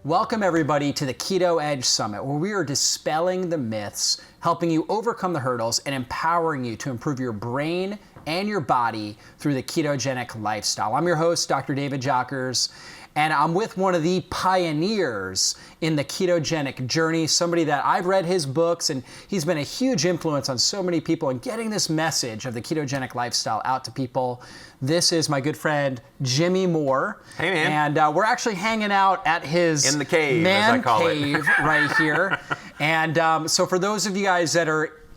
Welcome everybody to the Keto Edge Summit, where we are dispelling the myths, helping you overcome the hurdles, and empowering you to improve your brain and your body through the ketogenic lifestyle. I'm your host, Dr. David Jockers, and I'm with one of the pioneers in the ketogenic journey, somebody that I've read his books, and he's been a huge influence on so many people in getting this message of the ketogenic lifestyle out to people. This is my good friend, Jimmy Moore. Hey, man. And we're actually hanging out at his in the cave, man as I call cave right here. And so for those of you guys that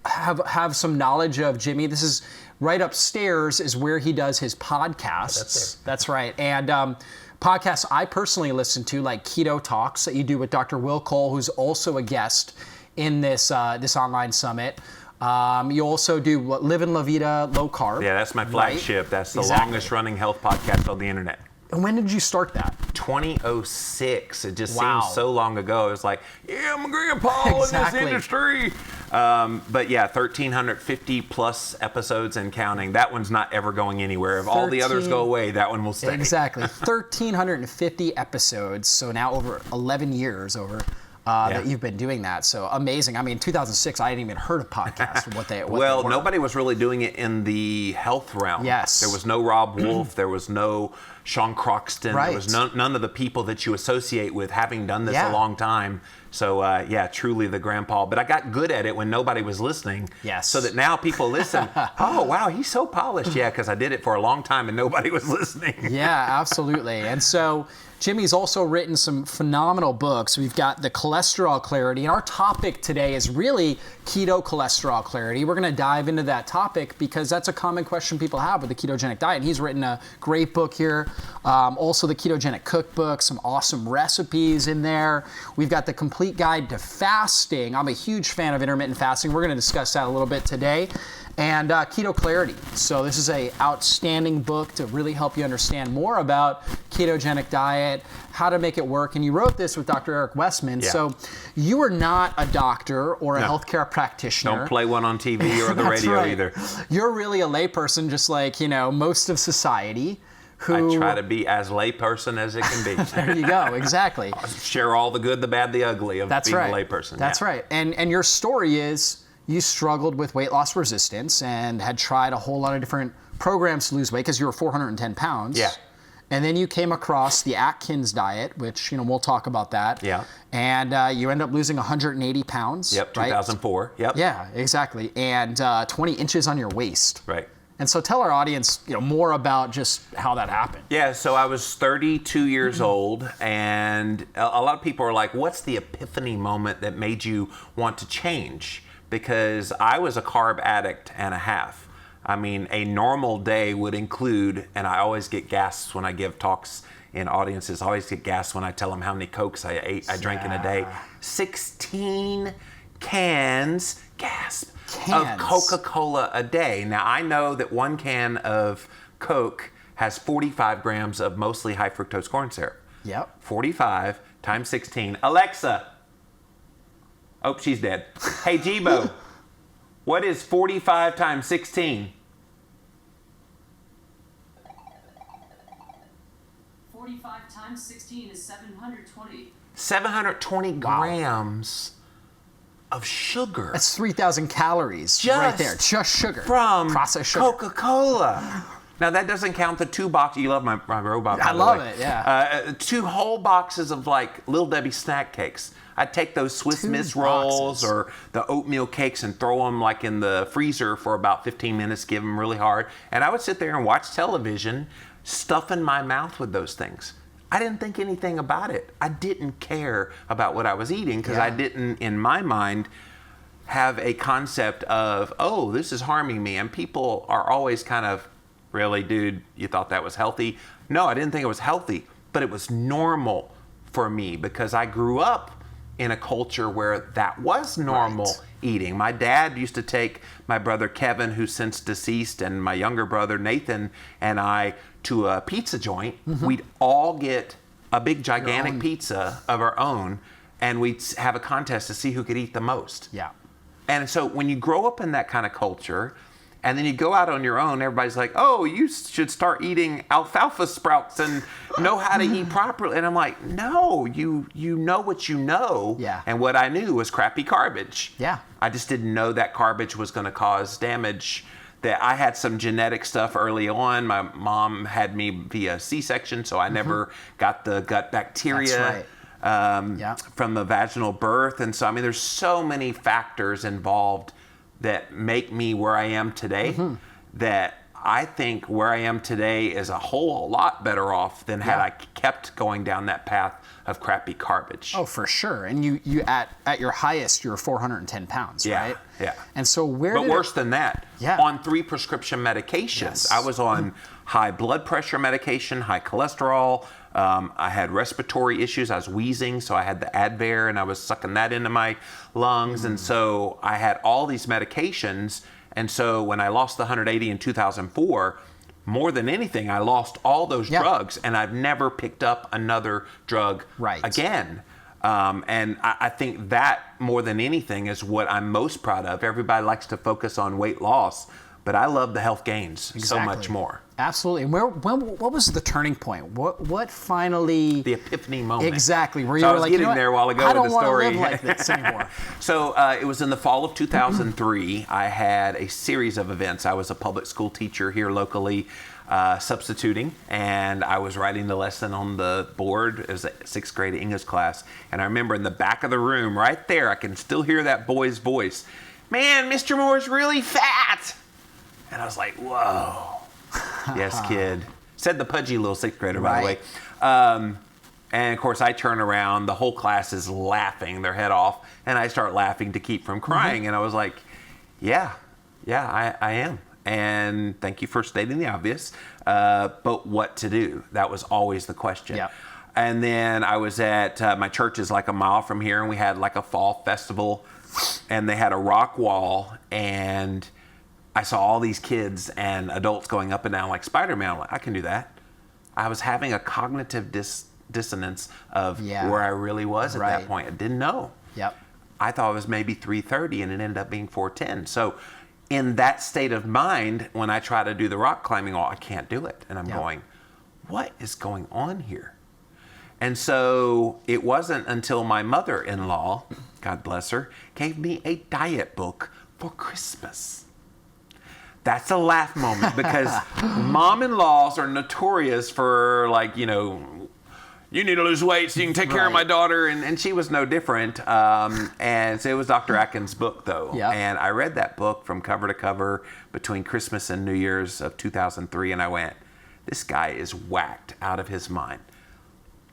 have some knowledge of Jimmy, this is right upstairs is where he does his podcasts. That's right. And podcasts I personally listen to, like Keto Talks that you do with Dr. Will Cole, who's also a guest in this online summit. You also do Livin' La Vida Low Carb. Yeah, that's my flagship. Right? That's the longest running health podcast on the internet. And when did you start that? 2006. It just seems so long ago. It was like, yeah, I'm a grandpa in this industry. But yeah, 1,350 plus episodes and counting. That one's not ever going anywhere. If all the others go away, that one will stay. Exactly. 1,350 episodes. So now over 11 years that you've been doing that. So amazing. I mean, 2006, I hadn't even heard of podcasts. What they were. Nobody was really doing it in the health realm. Yes. There was no Rob Wolf. There was no Sean Croxton. Right. There was none of the people that you associate with having done this a long time. So truly the grandpa. But I got good at it when nobody was listening. Yes. So that now people listen. Oh, wow, he's so polished. Yeah, because I did it for a long time and nobody was listening. Yeah, absolutely. And so Jimmy's also written some phenomenal books. We've got the cholesterol clarity, and our topic today is really keto cholesterol clarity. We're going to dive into that topic because that's a common question people have with the ketogenic diet. And he's written a great book here. Also the ketogenic cookbook, some awesome recipes in there. We've got the complete guide to fasting. I'm a huge fan of intermittent fasting. We're going to discuss that a little bit today. And Keto Clarity. So this is a outstanding book to really help you understand more about ketogenic diet, how to make it work. And you wrote this with Dr. Eric Westman. Yeah. So you are not a doctor or a healthcare practitioner. Don't play one on TV or the radio either. You're really a layperson, just like, most of society. I try to be as layperson as it can be. There you go, exactly. Share all the good, the bad, the ugly of being a layperson. That's right. And your story is you struggled with weight loss resistance and had tried a whole lot of different programs to lose weight because you were 410 pounds. Yeah. And then you came across the Atkins diet, which, we'll talk about that. Yeah. And you end up losing 180 pounds. Yep, 2004. Yep. Yeah, exactly. And 20 inches on your waist. Right. And so tell our audience, more about just how that happened. Yeah, so I was 32 years old, and a lot of people are like, what's the epiphany moment that made you want to change? Because I was a carb addict and a half. I mean, a normal day would include, and I always get gasps when I give talks in audiences, I always get gasps when I tell them how many Cokes I drank in a day. 16 cans, of Coca-Cola a day. Now, I know that one can of Coke has 45 grams of mostly high fructose corn syrup. Yep. 45 times 16. Alexa. Oh, she's dead. Hey, Jibo, what is 45 times 16? 45 times 16 is 720. 720 grams of sugar. That's 3,000 calories right there. Just sugar. From processed sugar. Coca-Cola. Now, that doesn't count the 2 boxes. You love my robot, by the way. I love it, yeah. 2 whole boxes of, Little Debbie snack cakes. I'd take those Swiss Miss rolls or the oatmeal cakes and throw them, in the freezer for about 15 minutes, give them really hard. And I would sit there and watch television, stuffing my mouth with those things. I didn't think anything about it. I didn't care about what I was eating because I didn't, in my mind, have a concept of, oh, this is harming me. And people are always kind of, really, dude, you thought that was healthy? No, I didn't think it was healthy, but it was normal for me because I grew up in a culture where that was normal eating. My dad used to take my brother Kevin, who's since deceased, and my younger brother Nathan and I to a pizza joint. We'd all get a big gigantic pizza of our own, and we'd have a contest to see who could eat the most. Yeah. And so when you grow up in that kind of culture, And then you go out on your own, everybody's like, oh, you should start eating alfalfa sprouts and know how to eat properly. And I'm like, no, you know what you know. Yeah. And what I knew was crappy garbage. Yeah. I just didn't know that garbage was going to cause damage. That I had some genetic stuff early on. My mom had me via C-section, so I never got the gut bacteria. That's right. From the vaginal birth. And so, I mean, there's so many factors involved that make me where I am today, that I think where I am today is a whole lot better off than had I kept going down that path of crappy garbage. Oh, for sure. And you at your highest, you were 410 pounds, right? Yeah. And so But worse than that, Yeah. on 3 prescription medications. Yes. I was on high blood pressure medication, high cholesterol. I had respiratory issues. I was wheezing, so I had the Advair, and I was sucking that into my lungs. And so I had all these medications. And so when I lost the 180 in 2004, more than anything, I lost all those drugs, and I've never picked up another drug again. And I think that more than anything is what I'm most proud of. Everybody likes to focus on weight loss, but I love the health gains so much more. Absolutely. And what was the turning point? What finally? The epiphany moment. Exactly. Where So you I were was like, getting there a while ago I don't with the want to story. live like this anymore. So it was in the fall of 2003. I had a series of events. I was a public school teacher here locally, substituting, and I was writing the lesson on the board. It was a 6th grade English class. And I remember in the back of the room, right there, I can still hear that boy's voice. Man, Mr. Moore's really fat. And I was like, whoa. Yes, kid. Said the pudgy little 6th grader, by the way. And of course, I turn around. The whole class is laughing their head off. And I start laughing to keep from crying. And I was like, yeah, I am. And thank you for stating the obvious. But what to do? That was always the question. Yeah. And then I was at, my church is like a mile from here. And we had like a fall festival. And they had a rock wall. And I saw all these kids and adults going up and down like Spider-Man. I'm like, I can do that. I was having a cognitive dissonance of where I really was at that point. I didn't know. Yep. I thought it was maybe 330 and it ended up being 410. So in that state of mind, when I try to do the rock climbing wall, I can't do it. And I'm going, what is going on here? And so it wasn't until my mother-in-law, God bless her, gave me a diet book for Christmas. That's a laugh moment because mom-in-laws are notorious for like, you need to lose weight so you can take care of my daughter. And she was no different. And so it was Dr. Atkins' book, though. Yep. And I read that book from cover to cover between Christmas and New Year's of 2003. And I went, this guy is whacked out of his mind.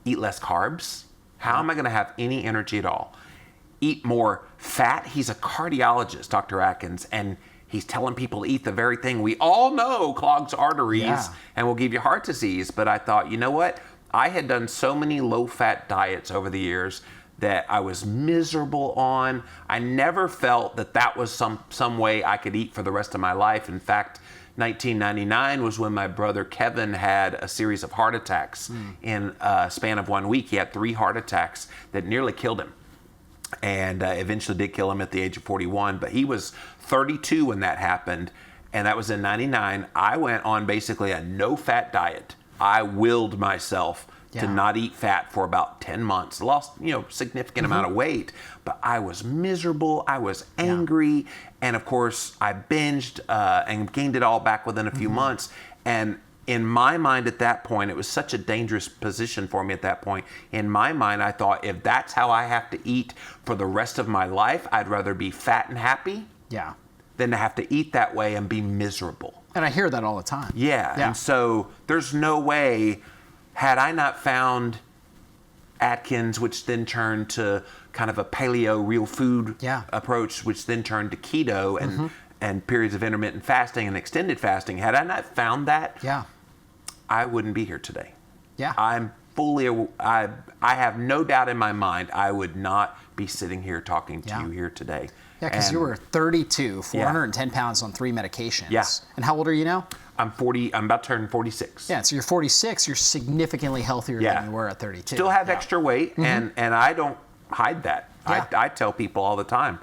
Eat less carbs. How am I going to have any energy at all? Eat more fat. He's a cardiologist, Dr. Atkins, and he's telling people to eat the very thing we all know clogs arteries and will give you heart disease. But I thought, you know what? I had done so many low-fat diets over the years that I was miserable on. I never felt that was some way I could eat for the rest of my life. In fact, 1999 was when my brother Kevin had a series of heart attacks in a span of 1 week. He had 3 heart attacks that nearly killed him. And eventually did kill him at the age of 41. But he was 32 when that happened, and that was in 99. I went on basically a no-fat diet. I willed myself to not eat fat for about 10 months. Lost, significant amount of weight, but I was miserable. I was angry, and of course, I binged and gained it all back within a few months. And in my mind at that point, it was such a dangerous position for me at that point. In my mind, I thought, if that's how I have to eat for the rest of my life, I'd rather be fat and happy than to have to eat that way and be miserable. And I hear that all the time. Yeah. And so there's no way, had I not found Atkins, which then turned to kind of a paleo real food approach, which then turned to keto and periods of intermittent fasting and extended fasting, had I not found that, I wouldn't be here today. I'm fully, I have no doubt in my mind I would not be sitting here talking to you here today. Yeah, because you were 32, 410 pounds on 3 medications. Yeah. And how old are you now? I'm about to turn 46. Yeah, so you're 46, you're significantly healthier than you were at 32. Still have extra weight, and I don't hide that. Yeah. I tell people all the time,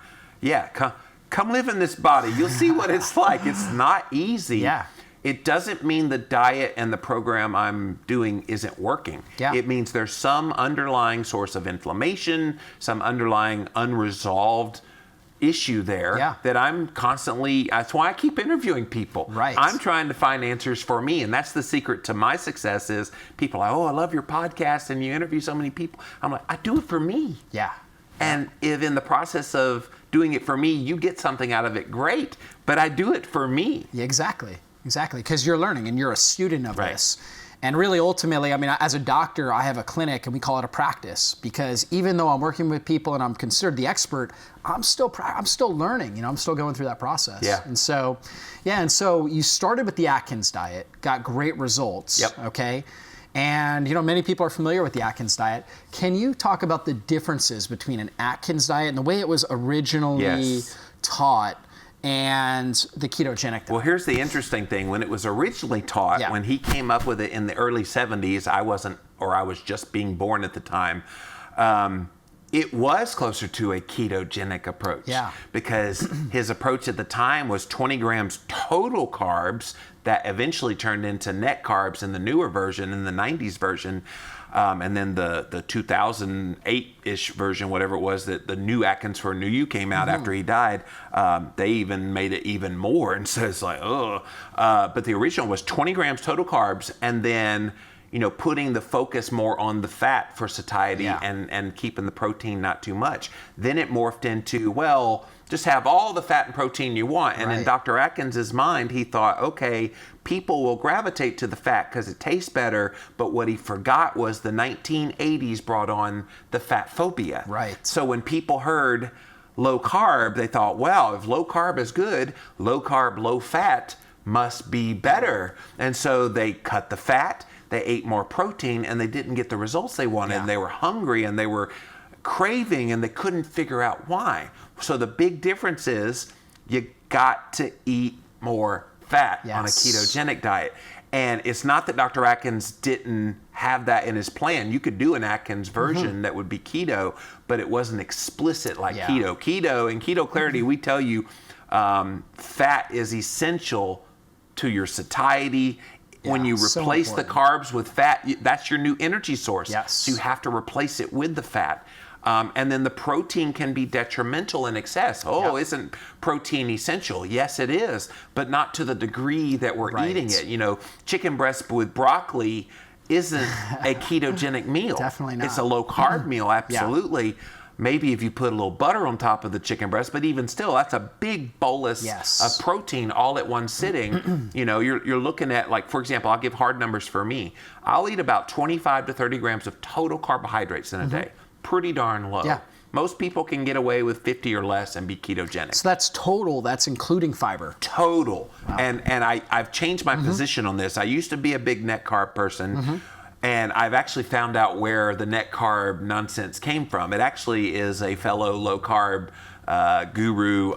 come live in this body. You'll see what it's like. It's not easy. Yeah. It doesn't mean the diet and the program I'm doing isn't working. Yeah. It means there's some underlying source of inflammation, some underlying unresolved issue there that I'm constantly, that's why I keep interviewing people. Right. I'm trying to find answers for me. And that's the secret to my success is people are like, oh, I love your podcast and you interview so many people. I'm like, I do it for me. Yeah. And if in the process of doing it for me, you get something out of it, great. But I do it for me. Yeah, exactly. Exactly. Because you're learning and you're a student of Right. this. And really, ultimately, I mean, as a doctor, I have a clinic and we call it a practice because even though I'm working with people and I'm considered the expert, I'm still learning. You know, I'm still going through that process. Yeah. And so, you started with the Atkins diet, got great results. Yep. Okay. And, you know, many people are familiar with the Atkins diet. Can you talk about the differences between an Atkins diet and the way it was originally taught and the ketogenic diet? Well, here's the interesting thing. When it was originally taught, when he came up with it in the early 70s, I was just being born at the time. It was closer to a ketogenic approach. Yeah. Because his approach at the time was 20 grams total carbs that eventually turned into net carbs in the newer version, in the 90s version. And then the 2008-ish version, whatever it was, that the new Atkins for New You came out after he died, they even made it even more. And so it's like, oh. But the original was 20 grams total carbs, and then, you know, putting the focus more on the fat for satiety and keeping the protein not too much. Then it morphed into, well, just have all the fat and protein you want. And in Dr. Atkins' mind, he thought, okay, people will gravitate to the fat because it tastes better. But what he forgot was the 1980s brought on the fat phobia. Right. So when people heard low carb, they thought, well, if low carb is good, low carb, low fat must be better. And so they cut the fat, they ate more protein, and they didn't get the results they wanted. And they were hungry and they were craving and they couldn't figure out why. So the big difference is you got to eat more fat on a ketogenic diet. And it's not that Dr. Atkins didn't have that in his plan. You could do an Atkins version that would be keto, but it wasn't explicit like keto. Keto, in Keto Clarity, we tell you fat is essential to your satiety. When you replace the carbs with fat, that's your new energy source. Yes. So you have to replace it with the fat. And then the protein can be detrimental in excess. Isn't protein essential? Yes, it is, but not to the degree that we're eating it. You know, chicken breast with broccoli isn't a ketogenic meal. Definitely not. It's a low carb meal, absolutely. Maybe if you put a little butter on top of the chicken breast, but even still, that's a big bolus of protein all at one sitting. You know, you're looking at, like, for example, I'll give hard numbers for me. I'll eat about 25 to 30 grams of total carbohydrates in a day. Pretty darn low. Most people can get away with 50 or less and be ketogenic. So that's total, that's including fiber. Total. Wow. And I've changed my position on this. I used to be a big net carb person. And I've actually found out where the net carb nonsense came from. It actually is a fellow low carb guru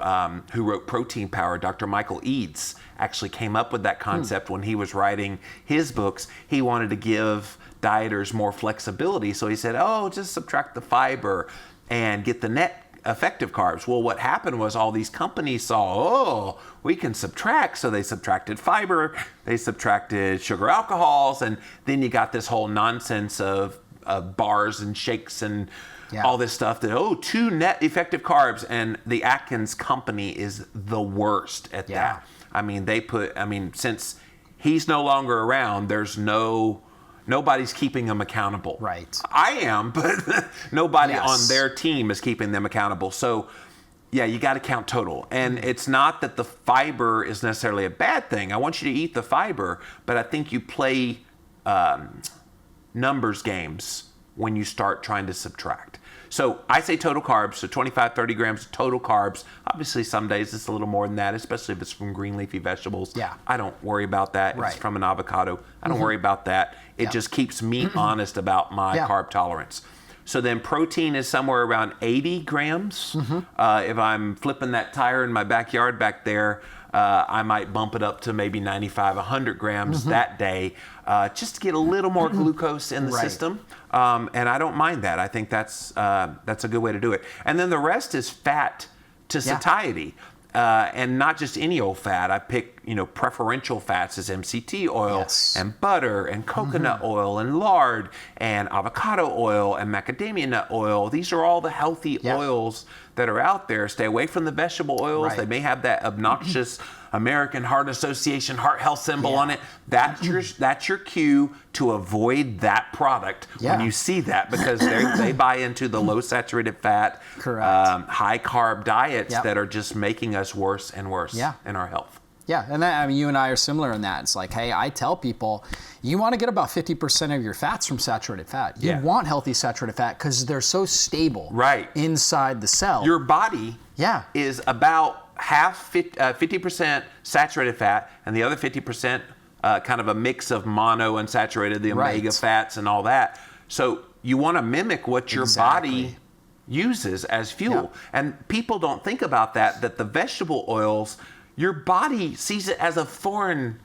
who wrote Protein Power, Dr. Michael Eads, actually came up with that concept when he was writing his books. He wanted to give dieters more flexibility. So he said, just subtract the fiber and get the net effective carbs. Well, what happened was all these companies saw, we can subtract. So they subtracted fiber, they subtracted sugar alcohols, and then you got this whole nonsense of bars and shakes and all this stuff that, 2 net effective carbs. And the Atkins company is the worst at that. I mean, since he's no longer around, nobody's keeping them accountable. Right. I am, but nobody on their team is keeping them accountable. So, you got to count total. And it's not that the fiber is necessarily a bad thing. I want you to eat the fiber, but I think you play numbers games when you start trying to subtract. So I say total carbs, so 25, 30 grams of total carbs. Obviously, some days it's a little more than that, especially if it's from green leafy vegetables. I don't worry about that. If it's from an avocado, I don't worry about that. It just keeps me honest about my carb tolerance. So then protein is somewhere around 80 grams. If I'm flipping that tire in my backyard back there, I might bump it up to maybe 95, 100 grams that day, just to get a little more glucose in the system. And I don't mind that. I think that's a good way to do it. And then the rest is fat to satiety. and not just any old fat. I pick, preferential fats as MCT oil Yes. and butter and coconut oil and lard and avocado oil and macadamia nut oil. These are all the healthy oils that are out there. Stay away from the vegetable oils. Right. They may have that obnoxious American Heart Association heart health symbol on it. That's your cue to avoid that product when you see that, because they buy into the low saturated fat, high carb diets that are just making us worse and worse in our health. Yeah, and that, you and I are similar in that. It's like, hey, I tell people, you want to get about 50% of your fats from saturated fat. You want healthy saturated fat because they're so stable inside the cell. Your body is about half 50% saturated fat, and the other 50% kind of a mix of mono and saturated, the omega fats and all that. So you want to mimic what your body uses as fuel. And people don't think about that the vegetable oils, your body sees it as a foreign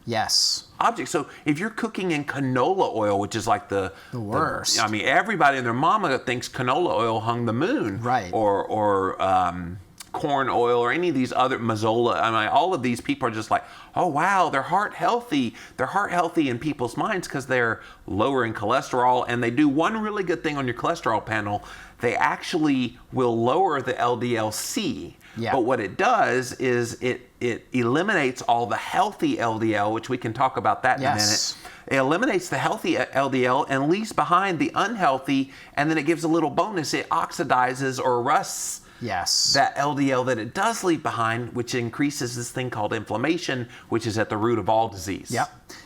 object. So if you're cooking in canola oil, which is like the worst. Everybody and their mama thinks canola oil hung the moon. Right. Or corn oil or any of these other mazola. All of these people are just like, oh wow, they're heart healthy. They're heart healthy in people's minds because they're lowering cholesterol, and they do one really good thing on your cholesterol panel. They actually will lower the LDL-C. But what it does is it eliminates all the healthy LDL, which we can talk about that in a minute. It eliminates the healthy LDL and leaves behind the unhealthy, and then it gives a little bonus. It oxidizes or rusts that LDL that it does leave behind, which increases this thing called inflammation, which is at the root of all disease.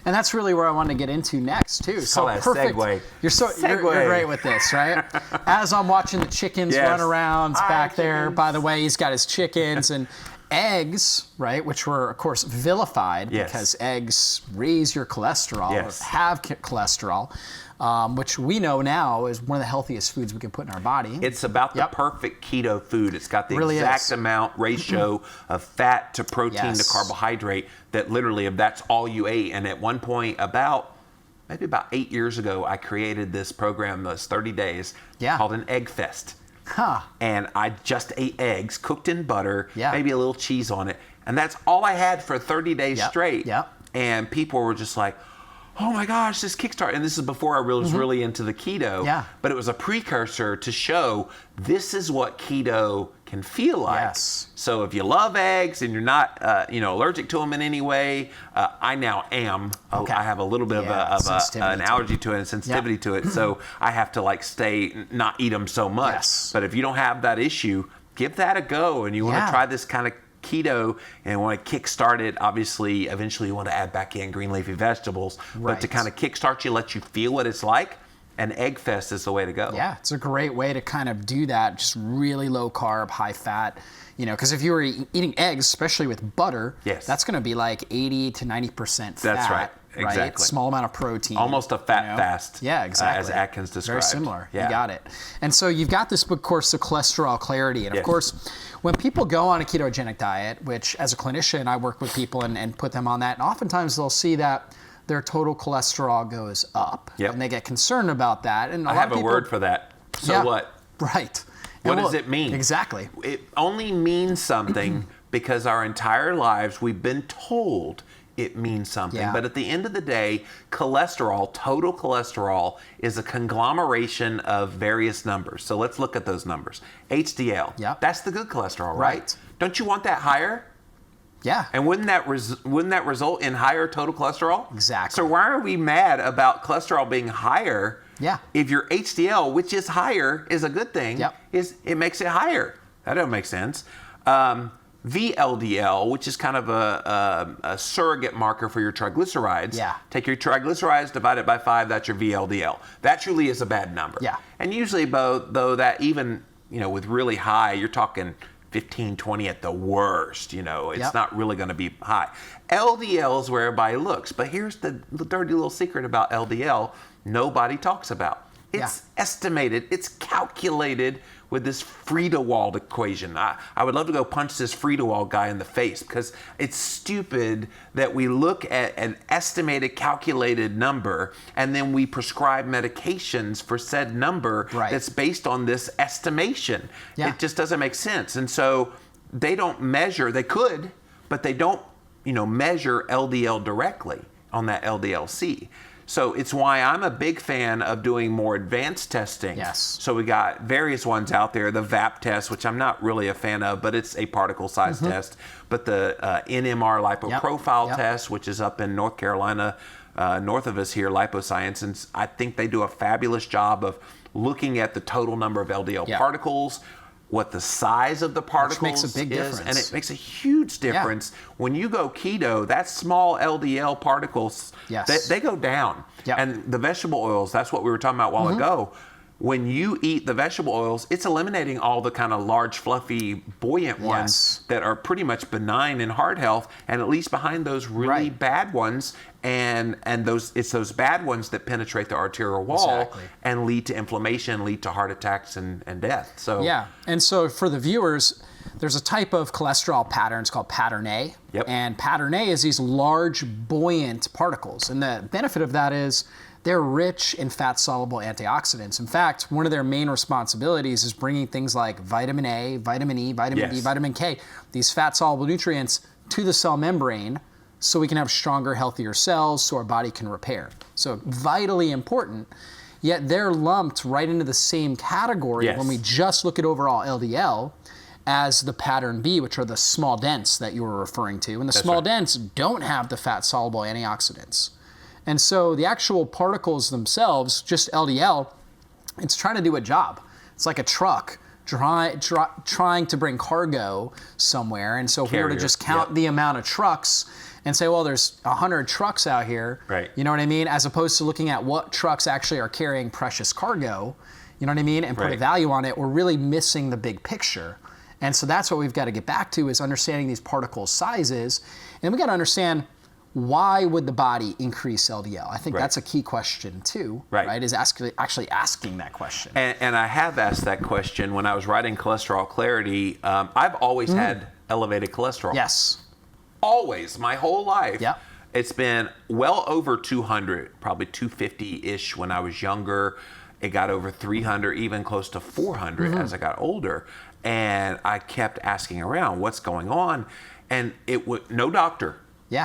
And that's really where I want to get into next too. So perfect. Segue. You're great with this, right? As I'm watching the chickens run around back there. By the way, he's got his chickens and eggs, right? Which were of course vilified because eggs raise your cholesterol or have cholesterol. Which we know now is one of the healthiest foods we can put in our body. It's about the perfect keto food. It's got the exact amount ratio of fat to protein to carbohydrate that literally, if that's all you ate. And at one point, maybe about 8 years ago, I created this program, this 30 days, called an Egg Fest. And I just ate eggs, cooked in butter, maybe a little cheese on it. And that's all I had for 30 days straight. And people were just like, oh my gosh, this Kickstart. And this is before I was really into the keto. But it was a precursor to show this is what keto can feel like. So if you love eggs and you're not allergic to them in any way, I now am. I have a little bit of an allergy to it and sensitivity to it. So I have to not eat them so much. But if you don't have that issue, give that a go. And you want to try this kind of keto and want to kickstart it. Obviously, eventually you want to add back in green leafy vegetables, but to kind of kickstart you, let you feel what it's like, an Egg Fest is the way to go. Yeah, it's a great way to kind of do that, just really low carb, high fat, because if you were eating eggs, especially with butter, that's going to be like 80 to 90% fat. That's right. Exactly. Right? Small amount of protein. Almost a fat fast. Yeah, exactly. As Atkins described. Very similar. You got it. And so you've got this book course, The Cholesterol Clarity. And of course, when people go on a ketogenic diet, which as a clinician, I work with people and put them on that, and oftentimes they'll see that their total cholesterol goes up. And they get concerned about that. And I have a word for that. So what? Right. What does it mean? Exactly. It only means something because our entire lives we've been told it means something. But at the end of the day, cholesterol, total cholesterol, is a conglomeration of various numbers. So let's look at those numbers. HDL, that's the good cholesterol, right? Don't you want that higher? And wouldn't that result in higher total cholesterol? Exactly. So why are we mad about cholesterol being higher? If your HDL, which is higher, is a good thing, it makes it higher. That don't make sense. VLDL, which is kind of a surrogate marker for your triglycerides. Take your triglycerides, divide it by 5, that's your VLDL. That truly is a bad number. And usually, though, that even, with really high, you're talking 15, 20 at the worst, it's not really going to be high. LDL is where everybody looks, but here's the dirty little secret about LDL nobody talks about. It's estimated, it's calculated with this Friedewald equation. I would love to go punch this Friedewald guy in the face because it's stupid that we look at an estimated calculated number and then we prescribe medications for said number that's based on this estimation. It just doesn't make sense. And so they don't measure, they could, but they don't, measure LDL directly on that LDL-C. So it's why I'm a big fan of doing more advanced testing. Yes. So we got various ones out there, the VAP test, which I'm not really a fan of, but it's a particle size test. But the NMR lipoprofile test, which is up in North Carolina, north of us here, Liposcience, and I think they do a fabulous job of looking at the total number of LDL particles, what the size of the particles makes a big difference. and it makes a huge difference. When you go keto, that small LDL particles, they go down. And the vegetable oils, that's what we were talking about a while ago. When you eat the vegetable oils, it's eliminating all the kind of large, fluffy, buoyant ones that are pretty much benign in heart health, and at least behind those really bad ones, and it's those bad ones that penetrate the arterial wall and lead to inflammation, lead to heart attacks and death. So and so for the viewers, there's a type of cholesterol pattern. It's called pattern A. And pattern A is these large, buoyant particles, and the benefit of that is they're rich in fat-soluble antioxidants. In fact, one of their main responsibilities is bringing things like vitamin A, vitamin E, vitamin D, vitamin K, these fat-soluble nutrients to the cell membrane so we can have stronger, healthier cells so our body can repair. So vitally important, yet they're lumped right into the same category when we just look at overall LDL as the pattern B, which are the small dense that you were referring to. And the small dense don't have the fat-soluble antioxidants. And so the actual particles themselves, just LDL, it's trying to do a job. It's like a truck trying to bring cargo somewhere. And so if we were to just count the amount of trucks and say, well, there's 100 trucks out here, you know what I mean? As opposed to looking at what trucks actually are carrying precious cargo, you know what I mean? And put a value on it, we're really missing the big picture. And so that's what we've got to get back to, is understanding these particle sizes. And we got to understand, why would the body increase LDL? I think that's a key question too, is actually asking that question. And I have asked that question when I was writing Cholesterol Clarity. I've always had elevated cholesterol. Yes. Always, my whole life. It's been well over 200, probably 250-ish when I was younger. It got over 300, even close to 400 as I got older. And I kept asking around, what's going on? And no doctor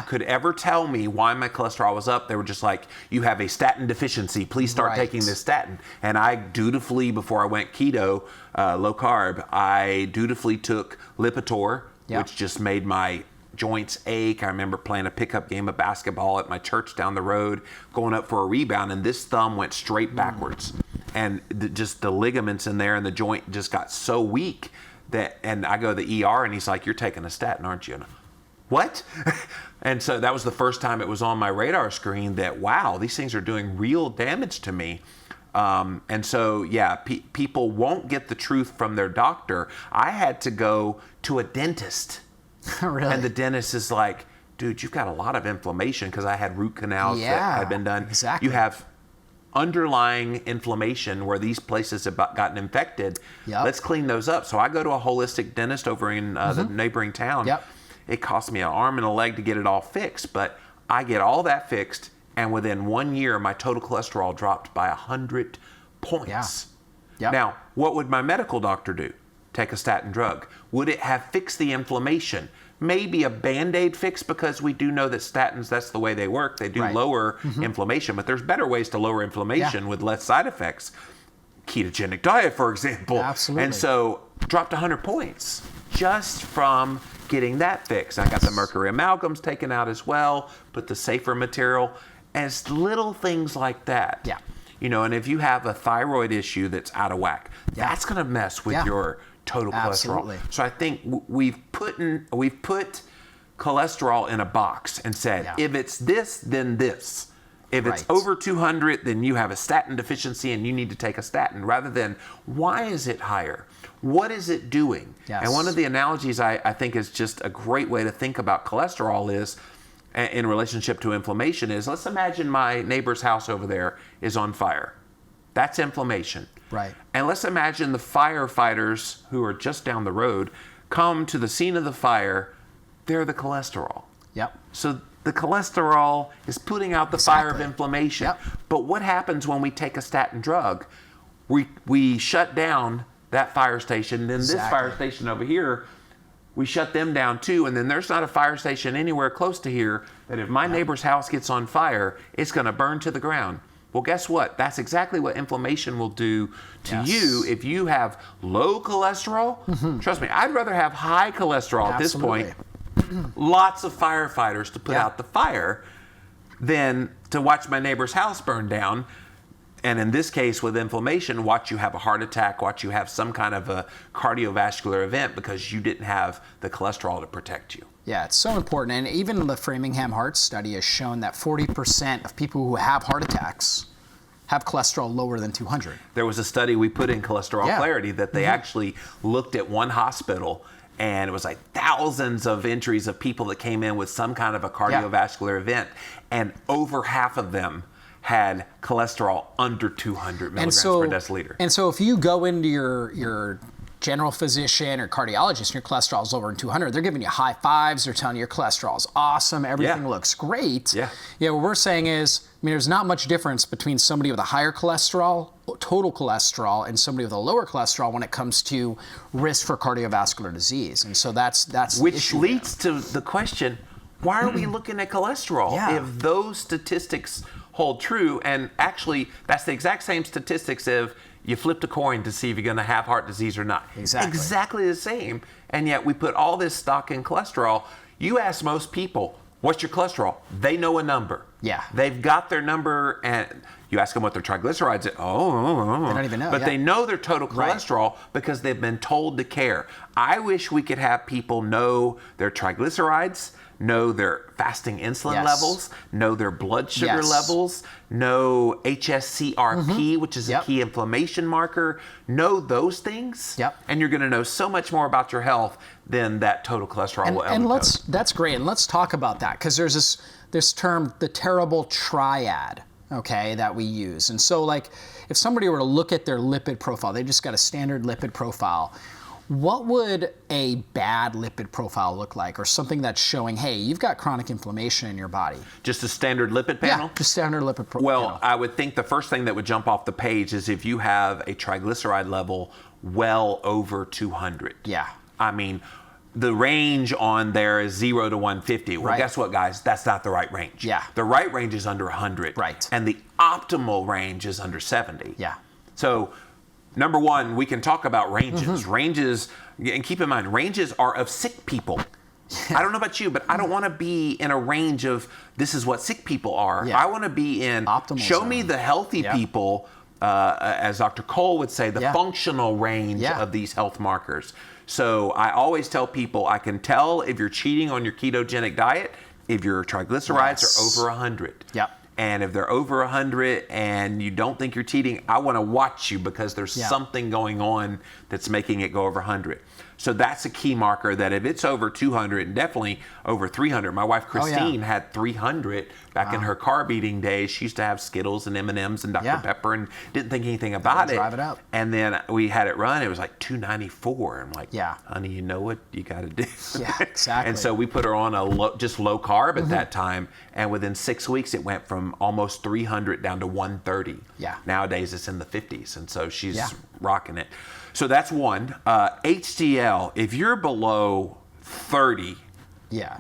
could ever tell me why my cholesterol was up. They were just like, you have a statin deficiency. Please start taking this statin. And I dutifully, before I went keto, low carb, I dutifully took Lipitor, which just made my joints ache. I remember playing a pickup game of basketball at my church down the road, going up for a rebound, and this thumb went straight backwards. And just the ligaments in there and the joint just got so weak and I go to the ER and he's like, you're taking a statin, aren't you? And what? And so that was the first time it was on my radar screen that, wow, these things are doing real damage to me. And so, people won't get the truth from their doctor. I had to go to a dentist. Really? And the dentist is like, dude, you've got a lot of inflammation, because I had root canals that had been done. Exactly. You have underlying inflammation where these places have gotten infected. Let's clean those up. So I go to a holistic dentist over in the neighboring town. It cost me an arm and a leg to get it all fixed, but I get all that fixed, and within 1 year, my total cholesterol dropped by 100 points. Now, what would my medical doctor do? Take a statin drug. Would it have fixed the inflammation? Maybe a Band-Aid fix, because we do know that statins, that's the way they work. They do lower inflammation, but there's better ways to lower inflammation with less side effects. Ketogenic diet, for example. Absolutely. And so dropped 100 points just from getting that fixed. I got the mercury amalgams taken out as well, put the safer material, as little things like that. And if you have a thyroid issue that's out of whack, that's going to mess with your total cholesterol. So I think we've put cholesterol in a box and said, if it's this, then this. If it's over 200, then you have a statin deficiency and you need to take a statin, rather than, why is it higher? What is it doing? And one of the analogies I think is just a great way to think about cholesterol is, in relationship to inflammation, is, let's imagine my neighbor's house over there is on fire. That's inflammation. And let's imagine the firefighters who are just down the road come to the scene of the fire. They're the cholesterol. So the cholesterol is putting out the fire of inflammation. But what happens when we take a statin drug? We shut down that fire station. Then this fire station over here, we shut them down too. And then there's not a fire station anywhere close to here that if my neighbor's house gets on fire, it's going to burn to the ground. Well, guess what? That's exactly what inflammation will do to you if you have low cholesterol. Trust me, I'd rather have high cholesterol at this point, lots of firefighters to put out the fire, than to watch my neighbor's house burn down. And in this case, with inflammation, watch you have a heart attack, watch you have some kind of a cardiovascular event because you didn't have the cholesterol to protect you. Yeah, it's so important. And even the Framingham Heart Study has shown that 40% of people who have heart attacks have cholesterol lower than 200. There was a study we put in Cholesterol Clarity that they actually looked at one hospital, and it was like thousands of entries of people that came in with some kind of a cardiovascular event, and over half of them had cholesterol under 200 milligrams per deciliter. And so if you go into your general physician or cardiologist and your cholesterol is lower than 200, they're giving you high fives, they're telling you your cholesterol is awesome, everything looks great. What we're saying is, there's not much difference between somebody with a higher cholesterol, total cholesterol, and somebody with a lower cholesterol when it comes to risk for cardiovascular disease. And so that's which leads to the question, why are we looking at cholesterol if those statistics hold true? And actually, that's the exact same statistics if you flipped a coin to see if you're going to have heart disease or not. Exactly the same. And yet we put all this stock in cholesterol. You ask most people, what's your cholesterol? They know a number. They've got their number, and you ask them what their triglycerides are. They don't even know. But they know their total cholesterol because they've been told to care. I wish we could have people know their triglycerides, know their fasting insulin levels, know their blood sugar levels, know HSCRP, which is a key inflammation marker, know those things, and you're going to know so much more about your health than that total cholesterol will ever tell. That's great, and let's talk about that, because there's this term, the terrible triad, okay, that we use. And so, like, if somebody were to look at their lipid profile, they just got a standard lipid profile, what would a bad lipid profile look like, or something that's showing, hey, you've got chronic inflammation in your body? Just a standard lipid panel? Yeah, just standard lipid profile. Well, I would think the first thing that would jump off the page is if you have a triglyceride level well over 200. I mean, the range on there is 0 to 150. Well, guess what, guys? That's not the right range. The right range is under 100. And the optimal range is under 70. So, number one, we can talk about ranges. Ranges, and keep in mind, ranges are of sick people. I don't know about you, but I don't want to be in a range of this is what sick people are. I want to be in optimal show zone. Me the healthy people, as Dr. Cole would say, the functional range of these health markers. So I always tell people I can tell if you're cheating on your ketogenic diet if your triglycerides are over 100. And if they're over 100 and you don't think you're cheating, I want to watch you because there's something going on that's making it go over 100. So that's a key marker that if it's over 200 and definitely over 300. My wife Christine had 300 back in her carb eating days. She used to have Skittles and M&Ms and Dr. Pepper and didn't think anything about it. Drive it up. And then we had it run. It was like 294. I'm like, honey, you know what you got to do. And so we put her on a just low carb at that time. And within 6 weeks, it went from almost 300 down to 130. Nowadays, it's in the 50s. And so she's rocking it. So that's one. HDL, if you're below 30,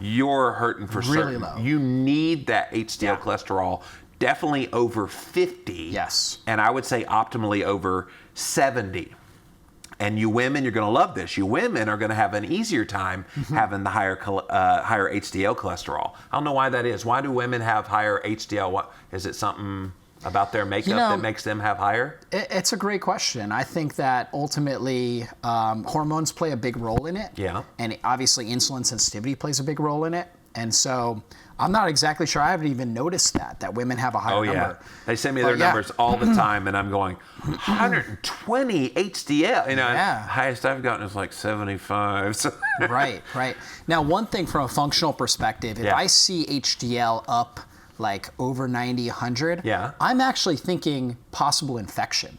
you're hurting for really certain. Low. You need that HDL cholesterol definitely over 50. And I would say optimally over 70. And you women, you're going to love this. You women are going to have an easier time having the higher HDL cholesterol. I don't know why that is. Why do women have higher HDL? What is it? Something about their makeup that makes them have higher? It's a great question. I think that ultimately hormones play a big role in it. And obviously insulin sensitivity plays a big role in it. And so I'm not exactly sure. I haven't even noticed that women have a higher number. They send me their numbers all the time, and I'm going, 120 HDL. You know, highest I've gotten is like 75. So. Right. Now, one thing from a functional perspective, if I see HDL up like over 90, 100, I'm actually thinking possible infection.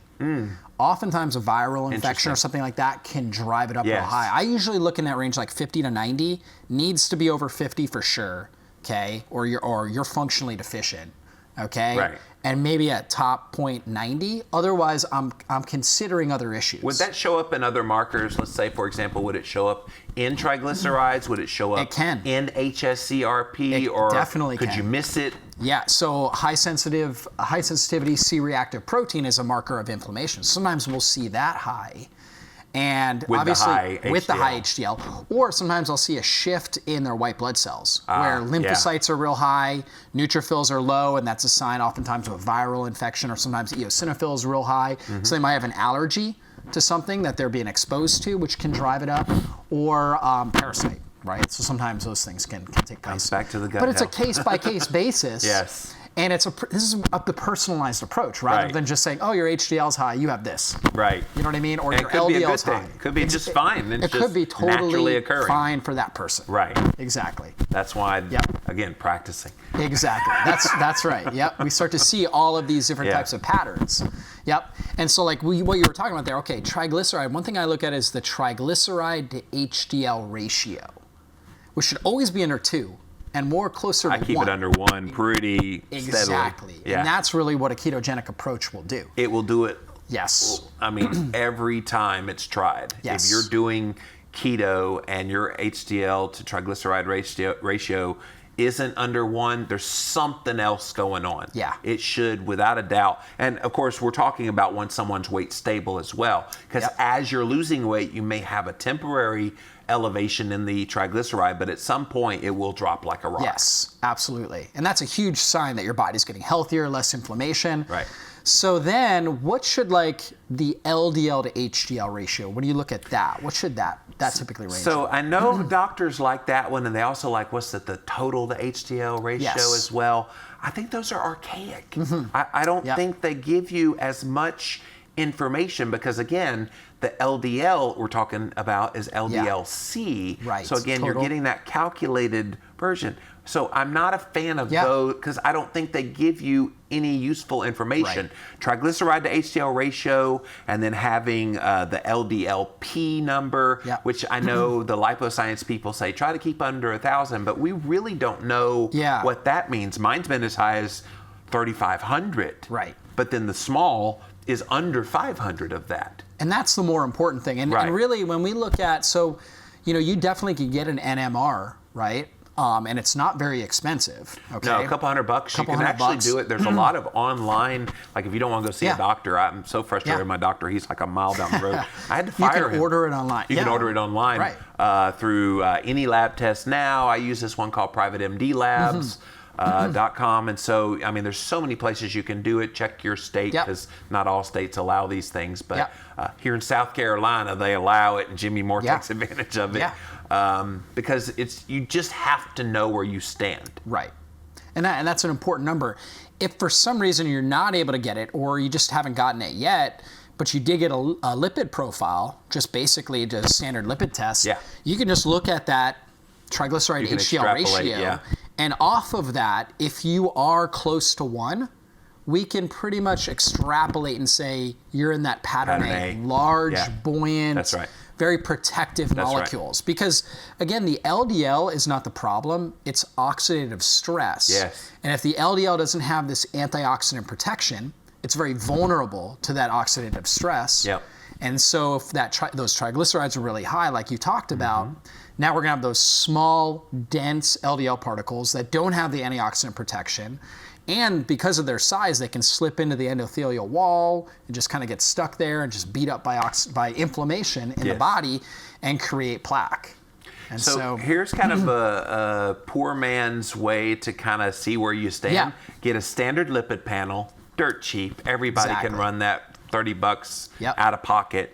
Oftentimes a viral infection or something like that can drive it up real high. I usually look in that range like 50 to 90, needs to be over 50 for sure, okay? Or you're functionally deficient. okay? Right. And maybe at top 0.90. Otherwise, I'm considering other issues. Would that show up in other markers? Let's say, for example, would it show up in triglycerides? Would it show up It can. in HSCRP? It or definitely could can. you miss it? Yeah, so high sensitivity C-reactive protein is a marker of inflammation. Sometimes we'll see that high. And With the obviously high with the HDL. high HDL, or sometimes I'll see a shift in their white blood cells where lymphocytes are real high, neutrophils are low, and that's a sign oftentimes of a viral infection, or sometimes eosinophils real high. So they might have an allergy to something that they're being exposed to, which can drive it up, or parasite, right? So sometimes those things can take place. Comes back to the gut But it's a health. case-by-case basis. Yes. And this is the personalized approach, rather Right. than just saying, oh, your HDL's high, you have this. Right. You know what I mean? Or And your it could be a good LDL's high. thing. Could be just fine. It's It could just be naturally totally occurring. fine for that person. Right. Exactly. That's why, Yep. again, practicing. Exactly. That's right. Yep. We start to see all of these different Yeah. types of patterns. Yep. And so like what you were talking about there, okay, triglyceride, one thing I look at is the triglyceride to HDL ratio, which should always be under 2 and more closer to I keep 1. it under 1 pretty Exactly. steadily. Yeah. And that's really what a ketogenic approach will do. It will do it, Yes. I mean, every time it's tried. Yes. If you're doing keto and your HDL to triglyceride ratio isn't under 1, there's something else going on. Yeah. It should, without a doubt. And of course, we're talking about when someone's weight stable as well. Because Yep. as you're losing weight, you may have a temporary elevation in the triglyceride, but at some point it will drop like a rock. Yes, absolutely. And that's a huge sign that your body's getting healthier, less inflammation. Right. So then what should like the LDL to HDL ratio, when you look at that, what should that typically range? So I know doctors like that one, and they also like, what's the total to HDL ratio Yes. as well. I think those are archaic. I don't Yep. think they give you as much information because, again, the LDL we're talking about is LDL-C. Right. So again, you're Total. getting that calculated version. So I'm not a fan of Yeah. those because I don't think they give you any useful information. Triglyceride to HDL ratio, and then having the LDL-P number, Yeah. which I know the liposcience people say try to keep under 1,000, but we really don't know Yeah. what that means. Mine's been as high as 3,500. Right. But then the small is under 500 of that. And that's the more important thing. And, Right. and really when we look at, so, you definitely can get an NMR, right? And it's not very expensive. Okay. No, a couple $100. You can $200 actually do it. There's a lot of online, like if you don't want to go see Yeah. a doctor, I'm so frustrated Yeah. with my doctor. He's like a mile down the road. I had to You fire can him. order it online. You can Yeah. order it online through any lab test now. I use this one called privatemdlabs.com. And so, I mean, there's so many places you can do it. Check your state Yep. because not all states allow these things. But Yep. here in South Carolina, they allow it, and Jimmy Moore Yeah. takes advantage of it. Yeah. Because you just have to know where you stand. Right. And that's an important number. If for some reason you're not able to get it, or you just haven't gotten it yet, but you did get a lipid profile, just basically a standard lipid test, Yeah. you can just look at that triglyceride can HDL extrapolate, ratio. yeah. And off of that, if you are close to 1, we can pretty much extrapolate and say you're in that pattern A, Pattern A. large, Yeah. buoyant, That's right. very protective right. molecules. Because again, the LDL is not the problem, it's oxidative stress. Yes. And if the LDL doesn't have this antioxidant protection, it's very vulnerable to that oxidative stress. Yep. And so if those triglycerides are really high, like you talked about, Mm-hmm. now we're gonna have those small, dense LDL particles that don't have the antioxidant protection. And because of their size, they can slip into the endothelial wall and just kind of get stuck there and just beat up by inflammation in the Yes. body and create plaque. And So here's kind of a poor man's way to kind of see where you stand. Yeah. Get a standard lipid panel, dirt cheap. Everybody Exactly. can run that $30 Yep. out of pocket.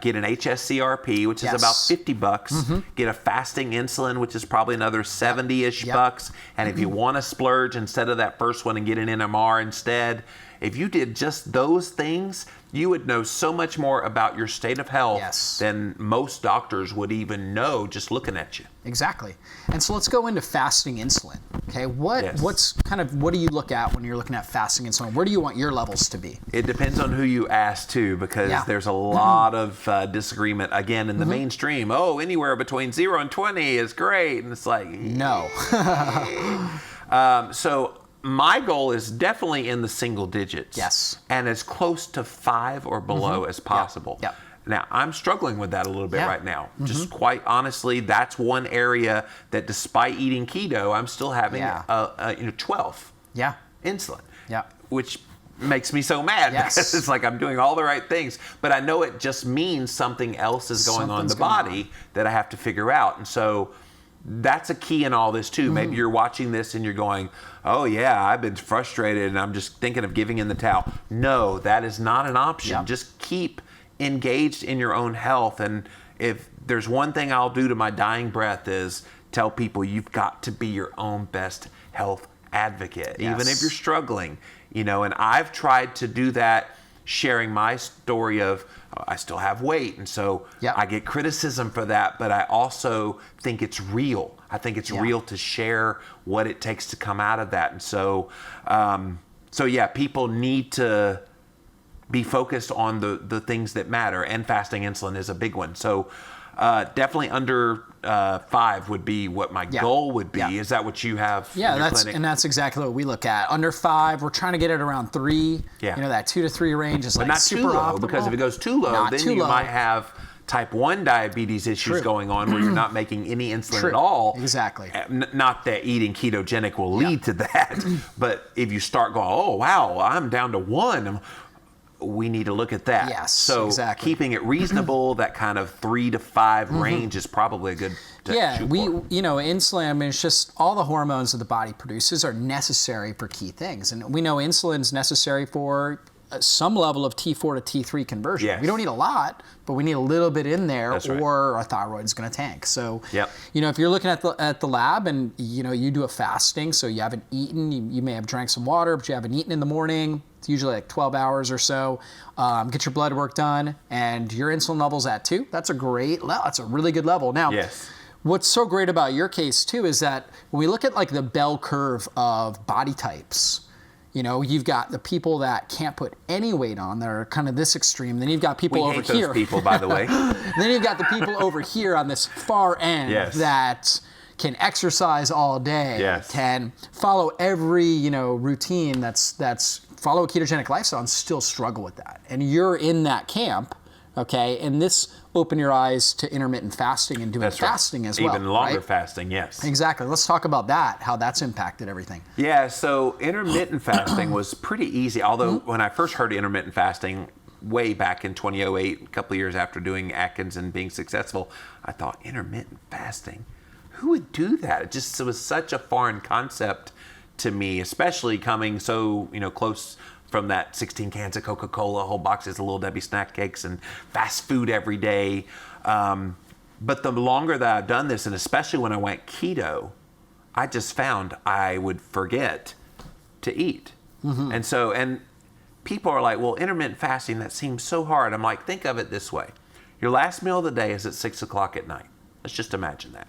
Get an HSCRP, which is Yes. about $50. Get a fasting insulin, which is probably another 70-ish Yep. bucks. And if you want to splurge instead of that first one and get an NMR instead, if you did just those things, you would know so much more about your state of health Yes. than most doctors would even know just looking at you. Exactly. And so let's go into fasting insulin. Okay, Yes. what do you look at when you're looking at fasting insulin? Where do you want your levels to be? It depends on who you ask too, because Yeah. there's a lot of disagreement again in the mainstream. Oh, anywhere between 0 and 20 is great, and it's like No. So my goal is definitely in the single digits. Yes. And as close to 5 or below as possible. Yep. Now, I'm struggling with that a little bit Yeah. right now. Just quite honestly, that's one area that despite eating keto, I'm still having 12 Yeah. insulin. Yeah. Which makes me so mad Yes. because it's like I'm doing all the right things, but I know it just means something else is going on in Something's the going body that I have to figure out. And so that's a key in all this too. Maybe you're watching this and you're going, oh yeah, I've been frustrated and I'm just thinking of giving in the towel. No, that is not an option. Yeah. Just keep engaged in your own health. And if there's one thing I'll do to my dying breath is tell people you've got to be your own best health advocate, even if Yes. you're struggling, and I've tried to do that, sharing my story of I still have weight, and so Yep. I get criticism for that, but I also think it's real. I think it's real to share what it takes to come out of that. And so people need to be focused on the things that matter, and fasting insulin is a big one. So definitely under 5 would be what my goal would be. Yeah. Is that what you have in your clinic? that's exactly what we look at. Under 5, we're trying to get it around 3. Yeah. That 2 to 3 range is But like not super too low, optimal. because if it goes too low, Not then too you low. might have type 1 diabetes issues True. going on where you're not making any insulin True. at all. Exactly. Not that eating ketogenic will lead to that, but if you start going, oh, wow, I'm down to 1, we need to look at that. Yes, so exactly. keeping it reasonable, that kind of 3 to 5 range is probably a good to shoot for. Insulin, I mean, it's just all the hormones that the body produces are necessary for key things. And we know insulin is necessary for some level of T4 to T3 conversion. Yes. We don't need a lot, but we need a little bit in there, That's right. or our thyroid is going to tank. So, Yep. if you're looking at the lab and, you do a fasting, so you haven't eaten, you may have drank some water, but you haven't eaten in the morning. It's usually like 12 hours or so. Get your blood work done, and your insulin level's at 2. That's a really good level. Now, Yes. what's so great about your case too is that when we look at like the bell curve of body types, you've got the people that can't put any weight on, that are kind of this extreme. Then you've got people We over hate here. those people, by the way. Then you've got the people over here on this far end Yes. that can exercise all day, Yes. can follow every routine that's follow a ketogenic lifestyle and still struggle with that. And you're in that camp, okay? And this opened your eyes to intermittent fasting and doing That's right. fasting as well. Even longer right? fasting, yes. Exactly. Let's talk about that, how that's impacted everything. Yeah, so intermittent fasting was pretty easy. Although Mm-hmm. when I first heard intermittent fasting way back in 2008, a couple of years after doing Atkins and being successful, I thought, intermittent fasting? Who would do that? It was such a foreign concept to me, especially coming so close from that 16 cans of Coca-Cola, whole boxes of Little Debbie snack cakes, and fast food every day. But the longer that I've done this, and especially when I went keto, I just found I would forget to eat. And people are like, well, intermittent fasting, that seems so hard. I'm like, think of it this way. Your last meal of the day is at 6 o'clock at night. Let's just imagine that.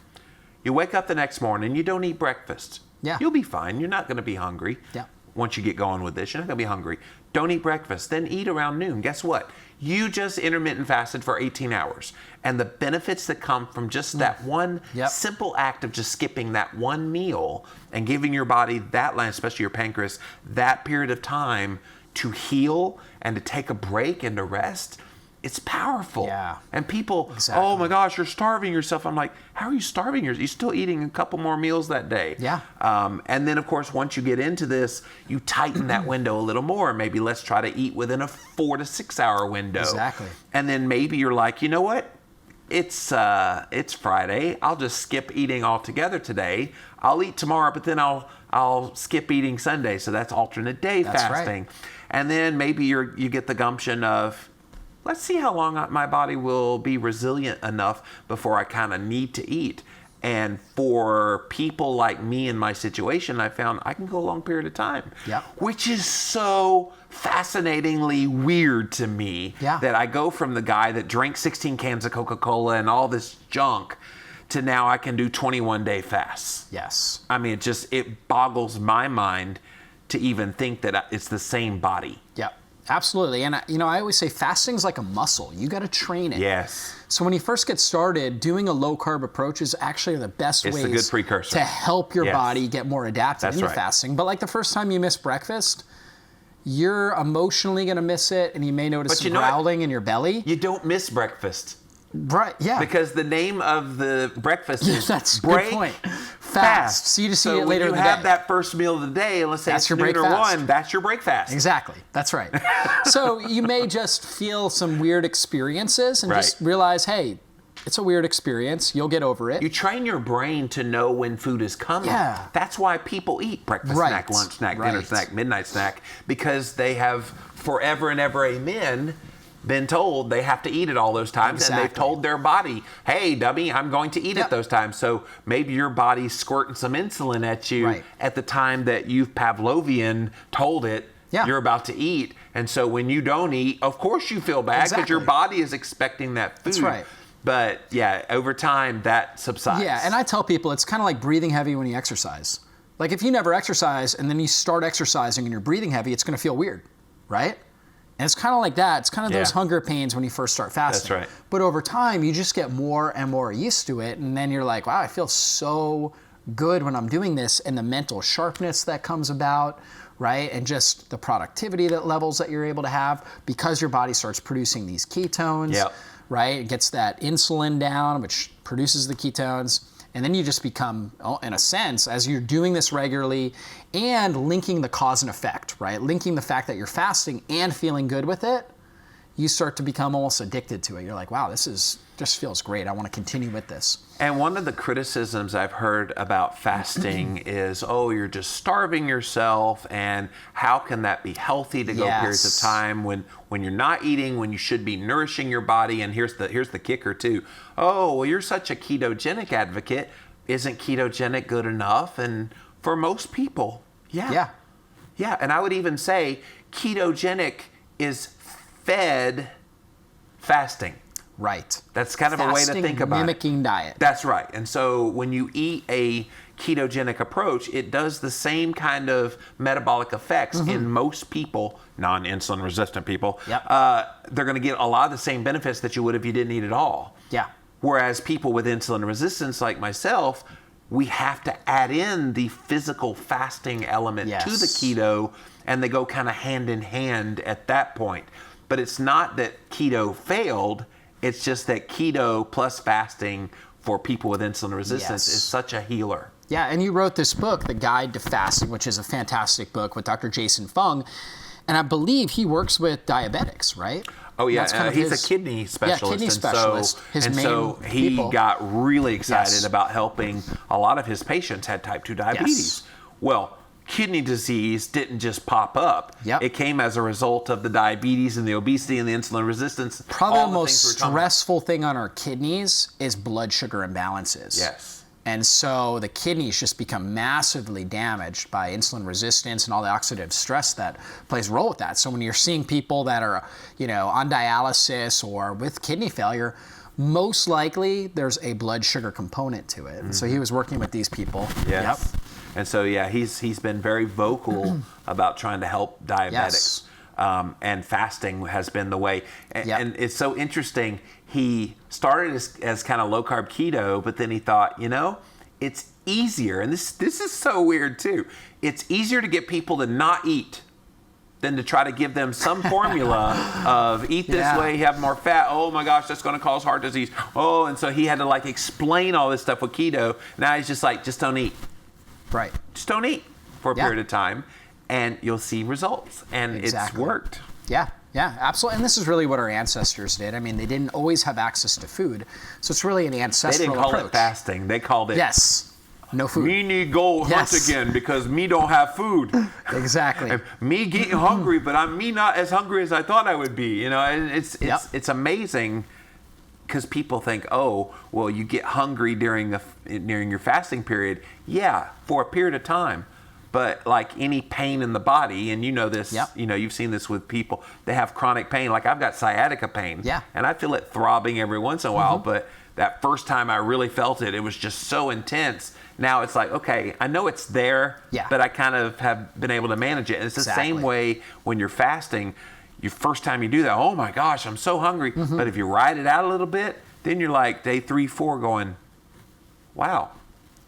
You wake up the next morning, you don't eat breakfast. Yeah. You'll be fine. You're not going to be hungry. Yeah. Once you get going with this, you're not going to be hungry. Don't eat breakfast. Then eat around noon. Guess what? You just intermittent fasted for 18 hours. And the benefits that come from just that one Yep. simple act of just skipping that one meal and giving your body that line, especially your pancreas, that period of time to heal and to take a break and to rest, it's powerful. Yeah. And people, Exactly. oh my gosh, you're starving yourself. I'm like, how are you starving yourself? You're still eating a couple more meals that day. Yeah. And then, of course, once you get into this, you tighten that window a little more. Maybe let's try to eat within a 4 to 6 hour window. Exactly. And then maybe you're like, you know what? It's Friday. I'll just skip eating altogether today. I'll eat tomorrow, but then I'll skip eating Sunday. So that's alternate day That's right. fasting. And then maybe you get the gumption of, let's see how long my body will be resilient enough before I kind of need to eat. And for people like me in my situation, I found I can go a long period of time. Yep. Which is so fascinatingly weird to me, Yeah. that I go from the guy that drank 16 cans of Coca-Cola and all this junk to now I can do 21-day fasts. Yes. I mean, it boggles my mind to even think that it's the same body. Yep. Absolutely. And I always say fasting's like a muscle. You got to train it. Yes. So when you first get started, doing a low carb approach is actually the best It's ways a good precursor to help your Yes. body get more adapted into right. fasting. But like the first time you miss breakfast, you're emotionally going to miss it, and you may notice But some you know what? growling in your belly. You don't miss breakfast. Right, yeah. Because the name of the breakfast is That's a break, good point. Fast. So you just eat it later in the day. when you have that first meal of the day, let's say That's it's your noon break or fast. 1, that's your break fast. Exactly. That's right. So you may just feel some weird experiences and Right. just realize, hey, it's a weird experience. You'll get over it. You train your brain to know when food is coming. Yeah. That's why people eat breakfast Right. snack, lunch snack, dinner Right. snack, midnight snack, because they have forever and ever amen been told they have to eat it all those times, and they've Exactly. told their body, hey, dummy, I'm going to eat Yep. it those times. So maybe your body's squirting some insulin at you Right. at the time that you've Pavlovian told it Yeah. you're about to eat. And so when you don't eat, of course you feel bad because your Exactly. body is expecting that food. That's right. But yeah, over time that subsides. Yeah, and I tell people it's kind of like breathing heavy when you exercise. Like if you never exercise and then you start exercising and you're breathing heavy, it's going to feel weird, right? And it's kind of like that. It's kind of those Yeah. hunger pains when you first start fasting. That's right. But over time, you just get more and more used to it. And then you're like, wow, I feel so good when I'm doing this. And the mental sharpness that comes about, right? And just the productivity levels that you're able to have because your body starts producing these ketones, Yep. right? It gets that insulin down, which produces the ketones. And then you just become, in a sense, as you're doing this regularly and linking the cause and effect, right? Linking the fact that you're fasting and feeling good with it, you start to become almost addicted to it. You're like, wow, just feels great. I want to continue with this. And one of the criticisms I've heard about fasting is, oh, you're just starving yourself, and how can that be healthy to go periods of Yes. time when you're not eating, when you should be nourishing your body? And here's the kicker too. Oh, well, you're such a ketogenic advocate. Isn't ketogenic good enough? And for most people, Yeah. Yeah, and I would even say ketogenic is fed fasting. Right. That's kind of a way to Fasting, think about it. mimicking diet. That's right. And so when you eat a ketogenic approach, it does the same kind of metabolic effects in most people, non-insulin resistant people. Yep. They're going to get a lot of the same benefits that you would if you didn't eat at all. Yeah. Whereas people with insulin resistance like myself, we have to add in the physical fasting element to the Yes. keto, and they go kind of hand in hand at that point. But it's not that keto failed, it's just that keto plus fasting for people with insulin resistance Yes. is such a healer. Yeah, and you wrote this book, The Guide to Fasting, which is a fantastic book with Dr. Jason Fung. And I believe he works with diabetics, right? Oh yeah, That's kind of he's his- a kidney specialist. Yeah, kidney and specialist. His and main so he people. got really excited Yes. about helping. A lot of his patients had type 2 diabetes. Yes. Well, kidney disease didn't just pop up. Yep. It came as a result of the diabetes and the obesity and the insulin resistance. Probably all the the most things we're talking about. stressful thing on our kidneys is blood sugar imbalances. Yes. And so the kidneys just become massively damaged by insulin resistance and all the oxidative stress that plays a role with that. So when you're seeing people that are, on dialysis or with kidney failure, most likely there's a blood sugar component to it. And so he was working with these people. Yes. And so, yeah, he's been very vocal about trying to help diabetics. Yes. And fasting has been the way. And, Yep. and it's so interesting. He started as kind of low carb keto, but then he thought, it's easier. And this is so weird too. It's easier to get people to not eat than to try to give them some formula of eat this Yeah. way, have more fat. Oh my gosh, that's going to cause heart disease. Oh, and so he had to explain all this stuff with keto. Now he's just just don't eat. Right. Just don't eat for a Yeah. period of time, and you'll see results. And Exactly. it's worked. Yeah, absolutely. And this is really what our ancestors did. I mean, they didn't always have access to food. So it's really an They ancestral didn't call approach. it fasting. They called it, Yes. No food. me need go hunt Yes. again because me don't have food. Exactly. And me getting hungry, but I'm me not as hungry as I thought I would be. And Yep. it's amazing because people think, oh, well, you get hungry during your fasting period. Yeah, for a period of time. But like any pain in the body, and this, Yep. you've seen this with people, they have chronic pain. Like I've got sciatica pain, Yeah. and I feel it throbbing every once in a while. But that first time I really felt it, it was just so intense. Now it's like, okay, I know it's there, Yeah. but I kind of have been able to manage it. And it's the Exactly. same way when you're fasting. your first time you do that, oh my gosh, I'm so hungry. But if you ride it out a little bit, then you're like day 3, 4 going, wow.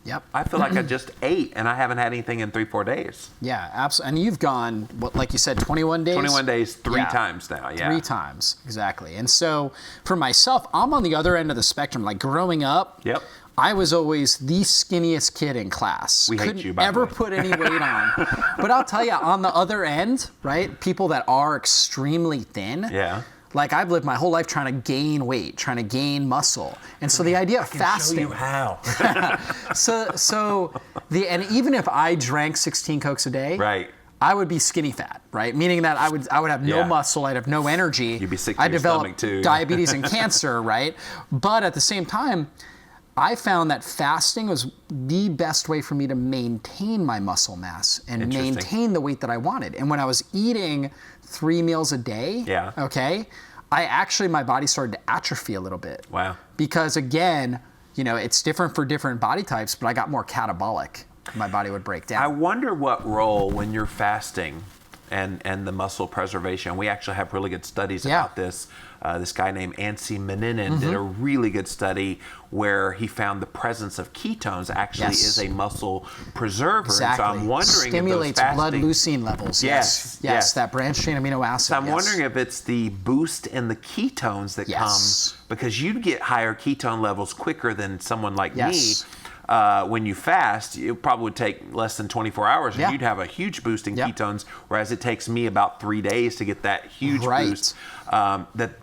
Yep. I feel like I just ate and I haven't had anything in 3, 4 days. Yeah, absolutely. And you've gone, what, like you said, 21 days? 21 days, 3 Yeah. times now, yeah. 3 times, exactly. And so for myself, I'm on the other end of the spectrum. Like growing up, Yep. I was always the skinniest kid in class. We hate Couldn't you, by the ever way. put any weight on. But I'll tell you, on the other end, right, people that are extremely thin, Yeah. like I've lived my whole life trying to gain weight, trying to gain muscle. And so the idea of fasting. Show you how. And even if I drank 16 Cokes a day, Right. I would be skinny fat, right? Meaning that I would have no Yeah. muscle, I'd have no energy. You'd be sick to I'd your develop stomach, too. diabetes and cancer, right? But at the same time, I found that fasting was the best way for me to maintain my muscle mass and Interesting. maintain the weight that I wanted. And when I was eating 3 meals a day, Yeah. okay, my body started to atrophy a little bit. Wow. Because again, it's different for different body types, but I got more catabolic. My body would break down. I wonder what role when you're fasting and the muscle preservation. We actually have really good studies Yeah. about this. This guy named Anssi Meninen did a really good study where he found the presence of ketones actually Yes. is a muscle preserver. Exactly. And so I'm wondering Stimulates if those blood fasting, leucine levels. Yes, Yes. yes. That branched chain amino acid. So I'm yes. wondering if it's the boost in the ketones that Yes. come because you'd get higher ketone levels quicker than someone like Yes. me. When you fast, it probably would take less than 24 hours and Yeah. you'd have a huge boost in Yep. ketones, whereas it takes me about 3 days to get that huge Right. boost.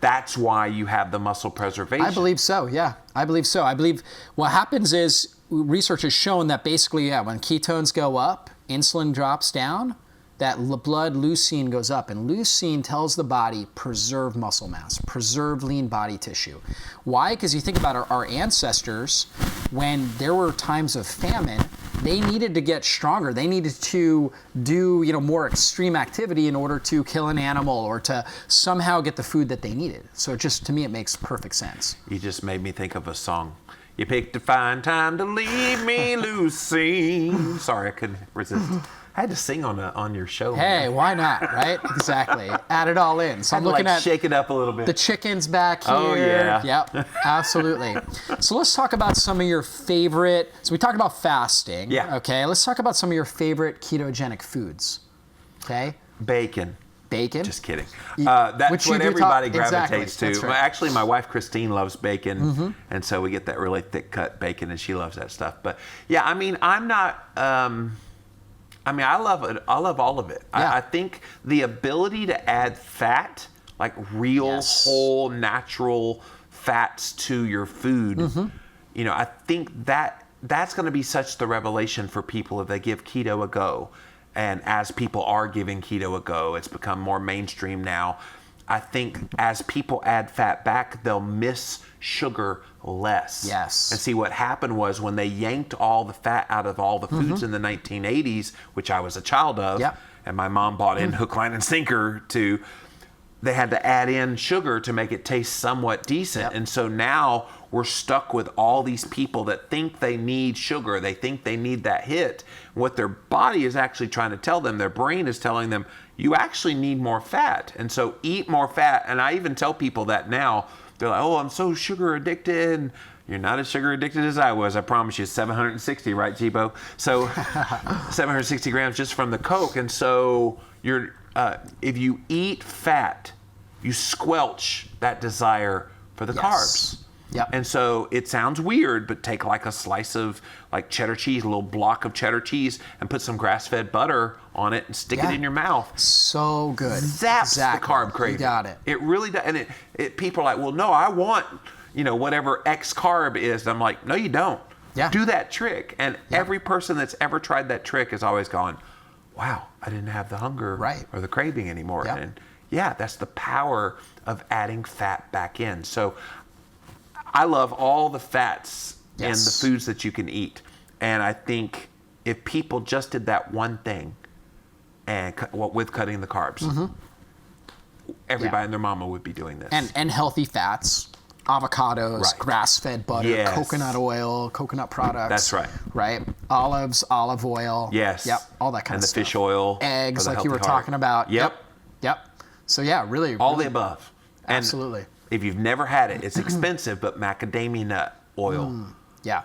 That's why you have the muscle preservation. I believe so. Yeah, I believe so. I believe what happens is research has shown that basically, when ketones go up, insulin drops down, that blood leucine goes up, and leucine tells the body preserve muscle mass, preserve lean body tissue. Why? Because you think about our ancestors, when there were times of famine, they needed to get stronger. They needed to do more extreme activity in order to kill an animal or to somehow get the food that they needed. So to me, it makes perfect sense. You just made me think of a song. You picked a fine time to leave me, Lucy. Sorry, I couldn't resist. I had to sing on your show. Hey, man. why not, right? Exactly. Add it all in. So I I'm had to, looking at shake it up a little bit. the chickens back here. Oh, yeah. Yep, absolutely. So let's talk about some of your favorite, so we talked about fasting. Yeah. Okay, let's talk about some of your favorite ketogenic foods. Okay? Bacon. Bacon. Just kidding. Which That's you what do everybody talk- exactly, gravitates to. that's right. Well, actually, my wife Christine loves bacon, and so we get that really thick cut bacon, and she loves that stuff. But yeah, I mean, I'm not. I love it. I love all of it. Yeah. I think the ability to add fat, like real, Yes. whole, natural fats to your food, I think that's going to be such the revelation for people if they give keto a go. And as people are giving keto a go, it's become more mainstream now. I think as people add fat back, they'll miss sugar less. Yes. And see, what happened was when they yanked all the fat out of all the foods in the 1980s, which I was a child of, Yep. and my mom bought in hook, line, and sinker to, they had to add in sugar to make it taste somewhat decent. Yep. And so now we're stuck with all these people that think they need sugar. They think they need that hit. What their body is actually trying to tell them, their brain is telling them, you actually need more fat. And so eat more fat. And I even tell people that now. They're like, oh, I'm so sugar addicted. You're not as sugar addicted as I was. I promise you, 760, right, Jibo? So 760 grams just from the Coke. And so you're, if you eat fat, you squelch that desire for the Yes. carbs. Yep. And so it sounds weird, but take like a slice of like cheddar cheese, a little block of cheddar cheese, and put some grass-fed butter on it and stick Yeah. it in your mouth. So good. Zaps Exactly. the carb craving. You got it. It really does. And people are like, well, no, I want, whatever X carb is. And I'm like, no, you don't. Yeah. Do that trick. And every person that's ever tried that trick has always gone, wow, I didn't have the hunger Right. or the craving anymore. Yep. And yeah, that's the power of adding fat back in. So I love all the fats in the Yes. foods that you can eat. And I think if people just did that one thing, and with cutting the carbs, everybody Yeah. and their mama would be doing this. And healthy fats, avocados, Right. grass-fed butter, Yes. coconut oil, coconut products. That's right. Right? Olives, olive oil. Yes. Yep. All that kind And of the stuff. fish oil. Eggs, for the like you were healthy heart. talking about. Yep. Yep. So yeah, really. All really, the above. And absolutely. if you've never had it, it's expensive, but macadamia nut oil. Yeah.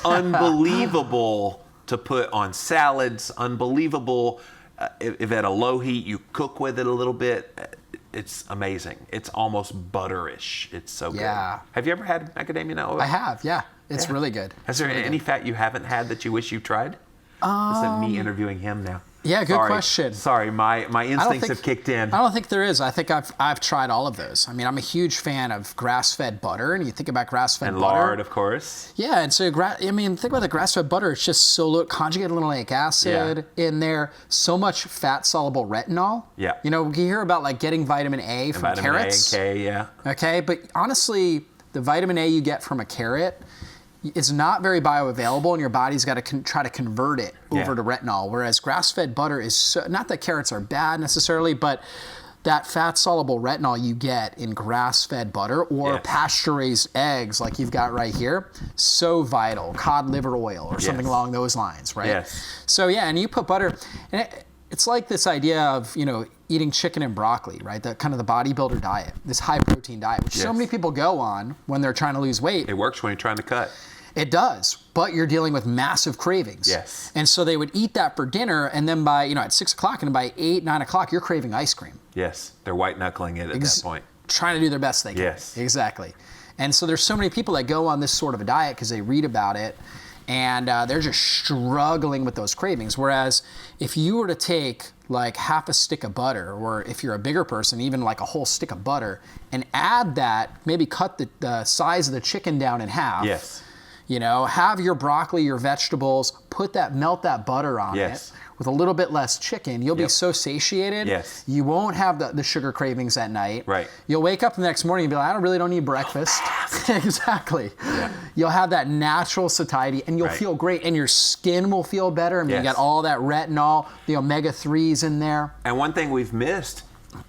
Unbelievable to put on salads. Unbelievable. If at a low heat, you cook with it a little bit. It's amazing. It's almost butterish. It's so good. Yeah. Have you ever had macadamia nut oil? I have, yeah. It's really good. Has there any fat you haven't had that you wish you tried? Isn't me interviewing him now? Yeah, good question. Sorry, my instincts have kicked in. I don't think there is. I think I've tried all of those. I mean, I'm a huge fan of grass-fed butter, and you think about grass-fed And butter. lard, of course. Yeah, and so think about the grass-fed butter. It's just so conjugated linoleic acid in there. So much fat-soluble retinol. Yeah. You know, we hear about like getting vitamin A from Vitamin carrots. A and K, yeah. Okay, but honestly, the vitamin A you get from a carrot is not very bioavailable, and your body's got to try to convert it over to retinol. Whereas grass-fed butter is not that carrots are bad necessarily, but that fat-soluble retinol you get in grass-fed butter or pasture-raised eggs like you've got right here, so vital. Cod liver oil or something along those lines, right? Yes. So yeah, and you put butter, and it's like this idea of, you know, eating chicken and broccoli, right? The kind of the bodybuilder diet, this high-protein diet, which so many people go on when they're trying to lose weight. It works when you're trying to cut. It does, but you're dealing with massive cravings. Yes. And so they would eat that for dinner, and then by, you know, at 6 o'clock and by 8, 9 o'clock, you're craving ice cream. Yes, they're white knuckling it at that point. Trying to do their best they can. Yes. Exactly. And so there's so many people that go on this sort of a diet because they read about it, and they're just struggling with those cravings. Whereas if you were to take like half a stick of butter, or if you're a bigger person, even like a whole stick of butter, and add that, maybe cut the size of the chicken down in half. Yes. You know, have your broccoli, your vegetables, melt that butter on it with a little bit less chicken. You'll be so satiated. Yes. You won't have the sugar cravings at night. Right. You'll wake up the next morning and be like, I really don't need breakfast. Exactly. Yeah. You'll have that natural satiety, and you'll feel great, and your skin will feel better. I mean, you got all that retinol, the omega-3s in there. And one thing we've missed,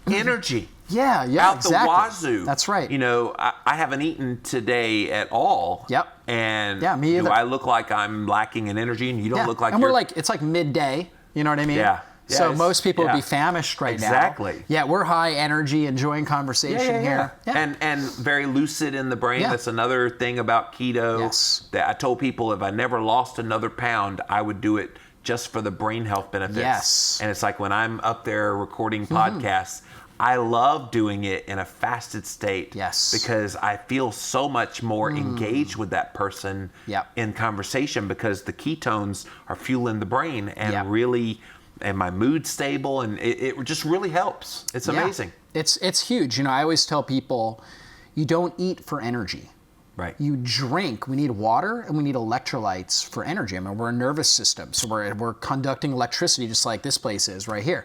energy. Yeah, Out exactly. the wazoo. That's right. You know, I haven't eaten today at all. Yep. And me either. do I look like I'm lacking in energy, and you don't look like and you're... we're like, it's like midday, you know what I mean? Yeah. So most people would be famished right now. Exactly. Yeah, we're high energy, enjoying conversation here. Yeah. And very lucid in the brain. Yeah. That's another thing about keto. Yes. That I told people if I never lost another pound, I would do it just for the brain health benefits. Yes. And it's like when I'm up there recording podcasts, I love doing it in a fasted state. Yes. Because I feel so much more engaged with that person in conversation, because the ketones are fueling the brain and really, and my mood's stable, and it just really helps. It's amazing. It's huge. You know, I always tell people, you don't eat for energy. Right. You drink. We need water and we need electrolytes for energy. I mean, we're a nervous system, so we're conducting electricity just like this place is right here.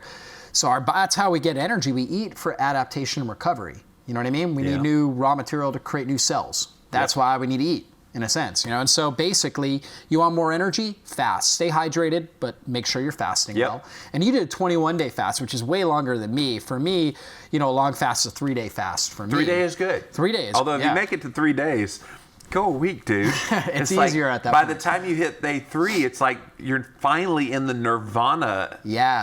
So that's how we get energy. We eat for adaptation and recovery. You know what I mean? We need new raw material to create new cells. That's why we need to eat, in a sense. You know, and so basically, you want more energy? Fast. Stay hydrated, but make sure you're fasting well. And you did a 21-day fast, which is way longer than me. For me, you know, a long fast is a 3-day fast for me. 3 days is good. 3 days. Although if you make it to 3 days, go a week, dude. it's like, easier at that by point. the time you hit day 3, it's like you're finally in the nirvana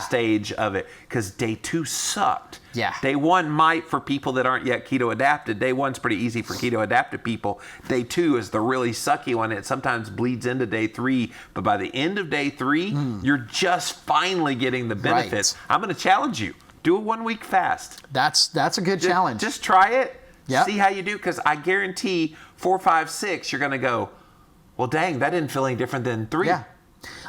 stage of it, because day 2 sucked. Yeah. Day 1 might, for people that aren't yet keto adapted. Day 1's pretty easy for keto adapted people. Day 2 is the really sucky one. It sometimes bleeds into day 3, but by the end of day 3, you're just finally getting the benefits. I'm going to challenge you. Do a 1 week fast. That's a good challenge. Just try it. Yep. See how you do, because I guarantee 4, 5, 6, you're going to go, well, dang, that didn't feel any different than 3. Yeah.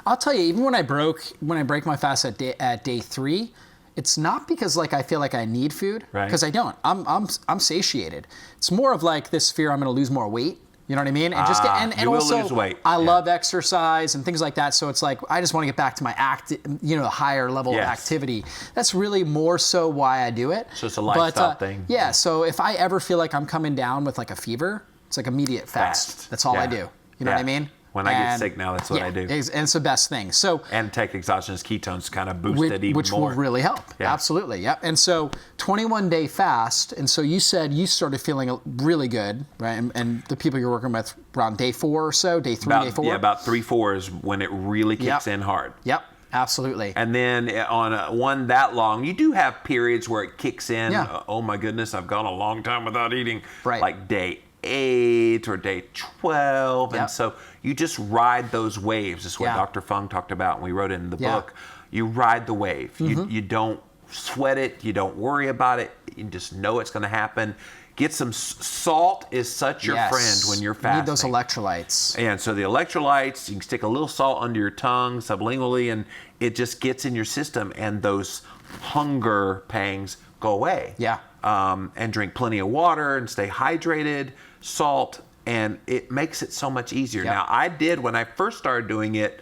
I'll tell you, even when I break my fast at day 3, it's not because like I feel like I need food, because I don't. I'm satiated. It's more of like this fear I'm going to lose more weight. You know what I mean? And just and you will also lose weight. I love exercise and things like that. So it's like I just want to get back to my higher level of activity. That's really more so why I do it. So it's a lifestyle thing. Yeah. So if I ever feel like I'm coming down with like a fever, it's like immediate fast. That's all I do. You know what I mean? When I get sick now, that's what I do. And it's the best thing. So and take exogenous ketones to kind of boost it even which more. will really help. Yeah. Absolutely. Yep. And so 21-day fast. And so you said you started feeling really good, right? And the people you're working with around day 4 or so, day 3, day 4? Yeah, about 3, 4 is when it really kicks in hard. Yep. Absolutely. And then on one that long, you do have periods where it kicks in. Yeah. Oh my goodness, I've gone a long time without eating. Right. Like day 8 or day 12. Yep. And so you just ride those waves. This is what Yeah. Dr. Fung talked about, and we wrote it in the Yeah. book. You ride the wave. You don't sweat it. You don't worry about it. You just know it's going to happen. Get some salt is such your friend when you're fasting. You need those electrolytes. And so the electrolytes, you can stick a little salt under your tongue sublingually, and it just gets in your system, and those hunger pangs go away. Yeah. And drink plenty of water and stay hydrated, salt, and it makes it so much easier. Yep. Now, I did, when I first started doing it,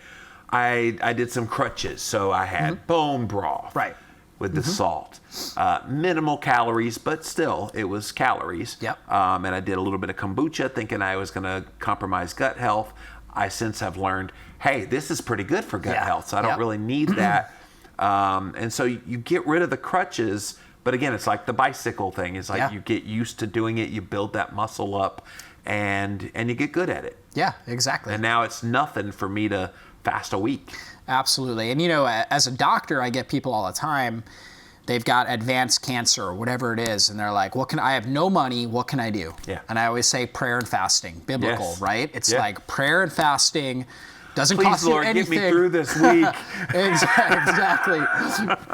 I did some crutches. So I had bone broth. Right. With the salt. Minimal calories, but still, it was calories. Yep. And I did a little bit of kombucha thinking I was going to compromise gut health. I since have learned, hey, this is pretty good for gut health, so I don't really need that. And so you get rid of the crutches, but again, it's like the bicycle thing. It's like you get used to doing it, you build that muscle up, and you get good at it. Yeah, exactly. And now it's nothing for me to fast a week. Absolutely. And as a doctor, I get people all the time, they've got advanced cancer or whatever it is, and they're like, I have no money, what can I do? Yeah. And I always say prayer and fasting, biblical, Yes. right? It's like prayer and fasting doesn't Please, cost you Lord, anything. get me through this week. Exactly.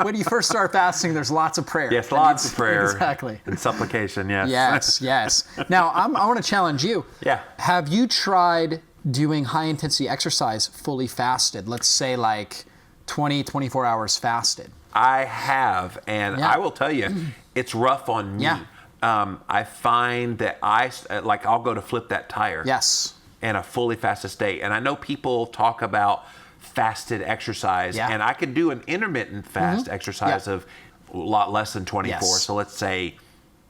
When you first start fasting, there's lots of prayer. Yes, lots of prayer. Exactly. And supplication, yes. Yes. Now, I want to challenge you. Yeah. Have you tried doing high intensity exercise fully fasted? Let's say like 20, 24 hours fasted. I have, and I will tell you, it's rough on me. Yeah. I find that I'll go to flip that tire. Yes. In a fully fasted state. And I know people talk about fasted exercise, and I could do an intermittent fast exercise of a lot less than 24. Yes. So let's say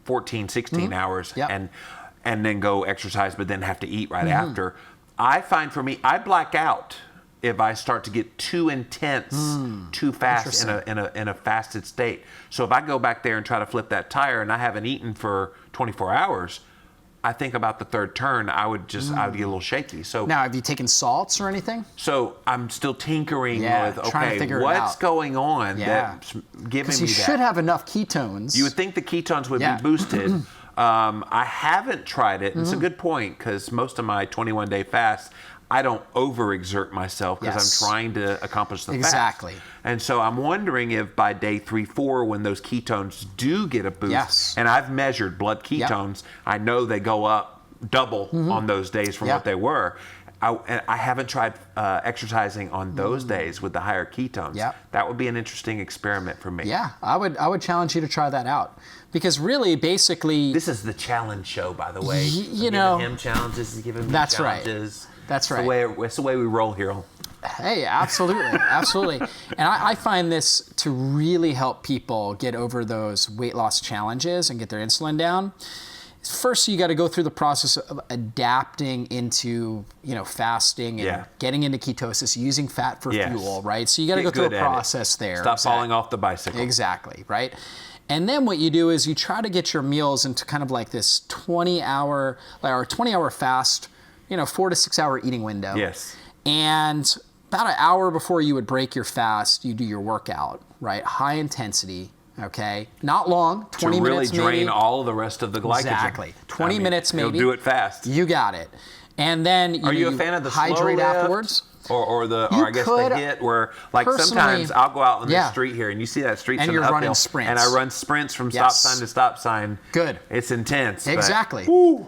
14, 16 hours, and then go exercise, but then have to eat right after. I find for me, I black out if I start to get too intense, too fast in a fasted state. So if I go back there and try to flip that tire and I haven't eaten for 24 hours, I think about the third turn, I would get a little shaky. So now, have you taken salts or anything? So I'm still tinkering with, trying to figure it what's out. going on that's giving me that? Because you should have enough ketones. You would think the ketones would be boosted. I haven't tried it. And it's a good point, because most of my 21-day fast, I don't overexert myself because I'm trying to accomplish the fast. And so I'm wondering if by day 3, 4, when those ketones do get a boost, and I've measured blood ketones, I know they go up double on those days from what they were. I haven't tried exercising on those days with the higher ketones. That would be an interesting experiment for me. Yeah, I would challenge you to try that out, because really, basically, this is the challenge show, by the way. You know, giving him challenges, he's giving me that's challenges. Right. That's right. It's the way we roll here. Hey, absolutely, absolutely. And I find this to really help people get over those weight loss challenges and get their insulin down. First, you got to go through the process of adapting into, fasting and getting into ketosis, using fat for fuel, right? So you got to go through a process there. Stop falling off the bicycle. Exactly, right? And then what you do is you try to get your meals into kind of like this 20-hour fast, 4 to 6 hour eating window. Yes. And about an hour before you would break your fast, you do your workout, right? High intensity. Okay, not long, 20 minutes maybe. To really drain all of the rest of the glycogen. Exactly, 20 minutes maybe. You'll do it fast. You got it. And then are you a fan of the hydrate slow lift? Afterwards? Or I guess the HIIT, where like sometimes I'll go out on the street here and you see that street and you're running sprints. And I run sprints from stop sign to stop sign. Good. It's intense. Exactly.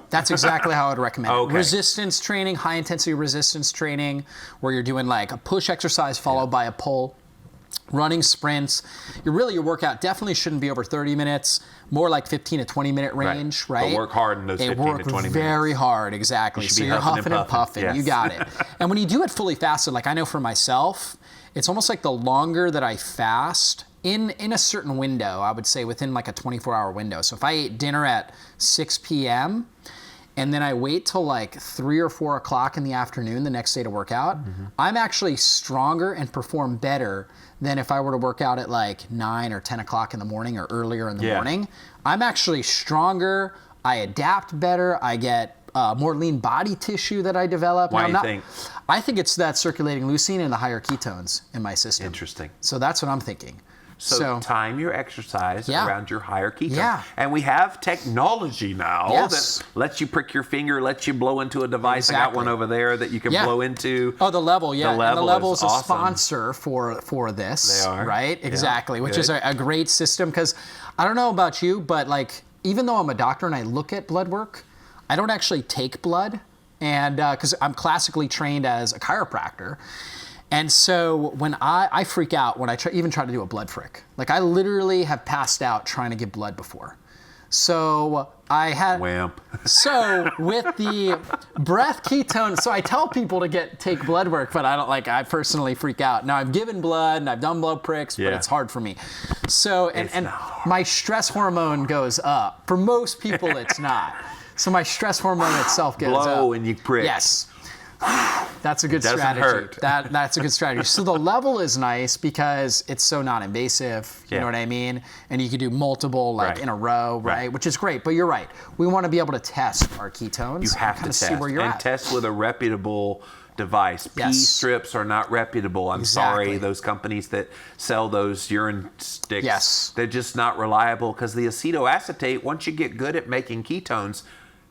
That's exactly how I'd recommend it. Resistance training, high intensity resistance training, where you're doing like a push exercise followed by a pull. Running sprints. Your workout definitely shouldn't be over 30 minutes, more like 15 to 20 minute range, right? But work hard in those 15 to 20 minutes. Very hard, exactly. So you're huffing and puffing. Yes. You got it. And when you do it fully fasted, like I know for myself, it's almost like the longer that I fast in a certain window, I would say within like a 24-hour window. So if I ate dinner at 6 p.m., and then I wait till like 3 or 4 o'clock in the afternoon the next day to work out, I'm actually stronger and perform better than if I were to work out at like 9 or 10 o'clock in the morning or earlier in the morning. I'm actually stronger. I adapt better. I get more lean body tissue that I developed. Why do you think? I think it's that circulating leucine and the higher ketones in my system. Interesting. So that's what I'm thinking. So time your exercise around your higher ketones. Yeah. And we have technology now that lets you prick your finger, lets you blow into a device. I got one over there that you can blow into. Oh, the Level, yeah. The Level is a awesome sponsor for this. They are. Right? Yeah. Exactly. Which is a great system, because I don't know about you, but like, even though I'm a doctor and I look at blood work, I don't actually take blood, and because I'm classically trained as a chiropractor. And so when I freak out when I even try to do a blood frick. Like, I literally have passed out trying to get blood before. So I had Wamp. So with the breath ketone, so I tell people to take blood work, but I personally freak out. Now, I've given blood and I've done blood pricks, but it's hard for me. So and my stress hormone goes up. For most people, it's not. So my stress hormone itself goes up. Blow and you prick. Yes. That's a good Doesn't strategy. hurt. That's a good strategy. So the Level is nice because it's so non-invasive. You know what I mean? And you can do multiple in a row, right? Which is great. But you're right. We want to be able to test our ketones. You have to test. See where you're at. Test with a reputable device. Pee strips are not reputable. I'm sorry, those companies that sell those urine sticks, they're just not reliable, because the acetoacetate, once you get good at making ketones,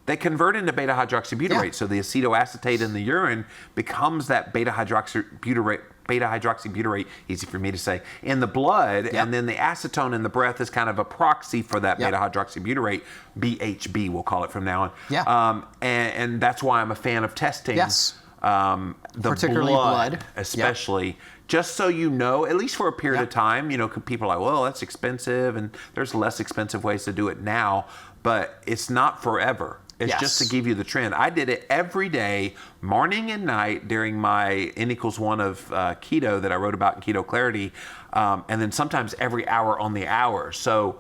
they convert into beta-hydroxybutyrate. So the acetoacetate in the urine becomes that beta-hydroxybutyrate, easy for me to say, in the blood, and then the acetone in the breath is kind of a proxy for that beta-hydroxybutyrate, BHB we'll call it from now on. And that's why I'm a fan of testing the particularly blood. Especially. Just so you know, at least for a period of time, people are like, well, that's expensive, and there's less expensive ways to do it now, but it's not forever. It's just to give you the trend. I did it every day, morning and night, during my N=1 of keto that I wrote about in Keto Clarity, and then sometimes every hour on the hour. So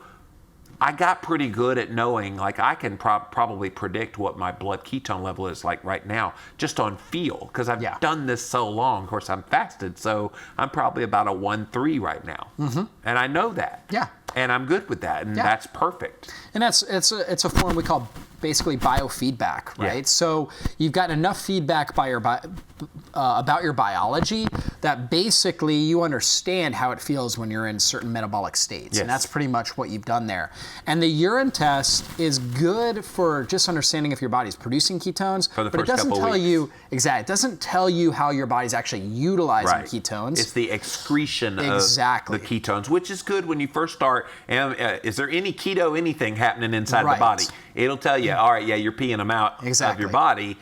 I got pretty good at knowing, like, I can probably predict what my blood ketone level is like right now, just on feel, because I've done this so long. Of course, I'm fasted, so I'm probably about a 1.3 right now, and I know that. And I'm good with that, and that's perfect. And it's a form we call basically biofeedback, right? So you've got enough feedback by about your biology that basically you understand how it feels when you're in certain metabolic states, and that's pretty much what you've done there. And the urine test is good for just understanding if your body's producing ketones, but it doesn't tell you it doesn't tell you how your body's actually utilizing ketones. It's the excretion of the ketones, which is good when you first start. And is there any keto anything happening inside the body? It'll tell you, all right, you're peeing them out of your body.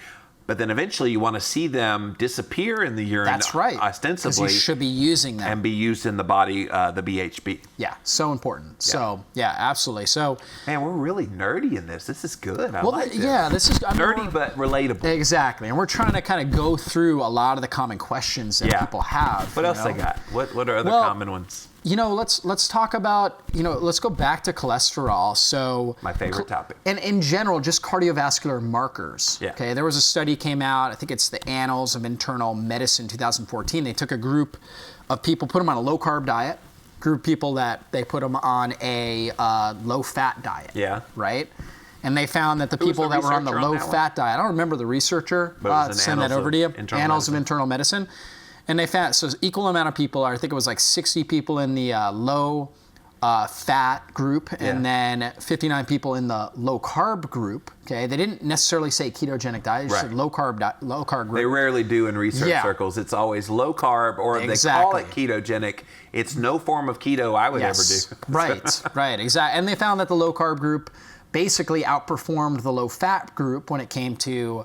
But then eventually you want to see them disappear in the urine. That's right. Ostensibly. Because you should be using them. And be used in the body, the BHB. Yeah, so important. So, absolutely. So, man, we're really nerdy in this. This is good. I like this. Yeah, this is nerdy but relatable. Exactly. And we're trying to kind of go through a lot of the common questions that people have. What else they got? What are other common ones? Let's talk about, let's go back to cholesterol. So my favorite topic. And in general, just cardiovascular markers. Okay, there was a study came out, I think it's the Annals of Internal Medicine 2014. They took a group of people, put them on a low carb diet, group of people that they put them on a low fat diet. Right? And they found that the people that were on the low fat diet, I don't remember the researcher, send that over to you, Annals of Internal Medicine. And they found, so equal amount of people, I think it was like 60 people in the low fat group, and then 59 people in the low carb group. Okay, they didn't necessarily say ketogenic diet; they just said low carb group. They rarely do in research circles. It's always low carb, or they call it ketogenic. It's no form of keto I would ever do. Right, exactly. And they found that the low carb group basically outperformed the low fat group when it came to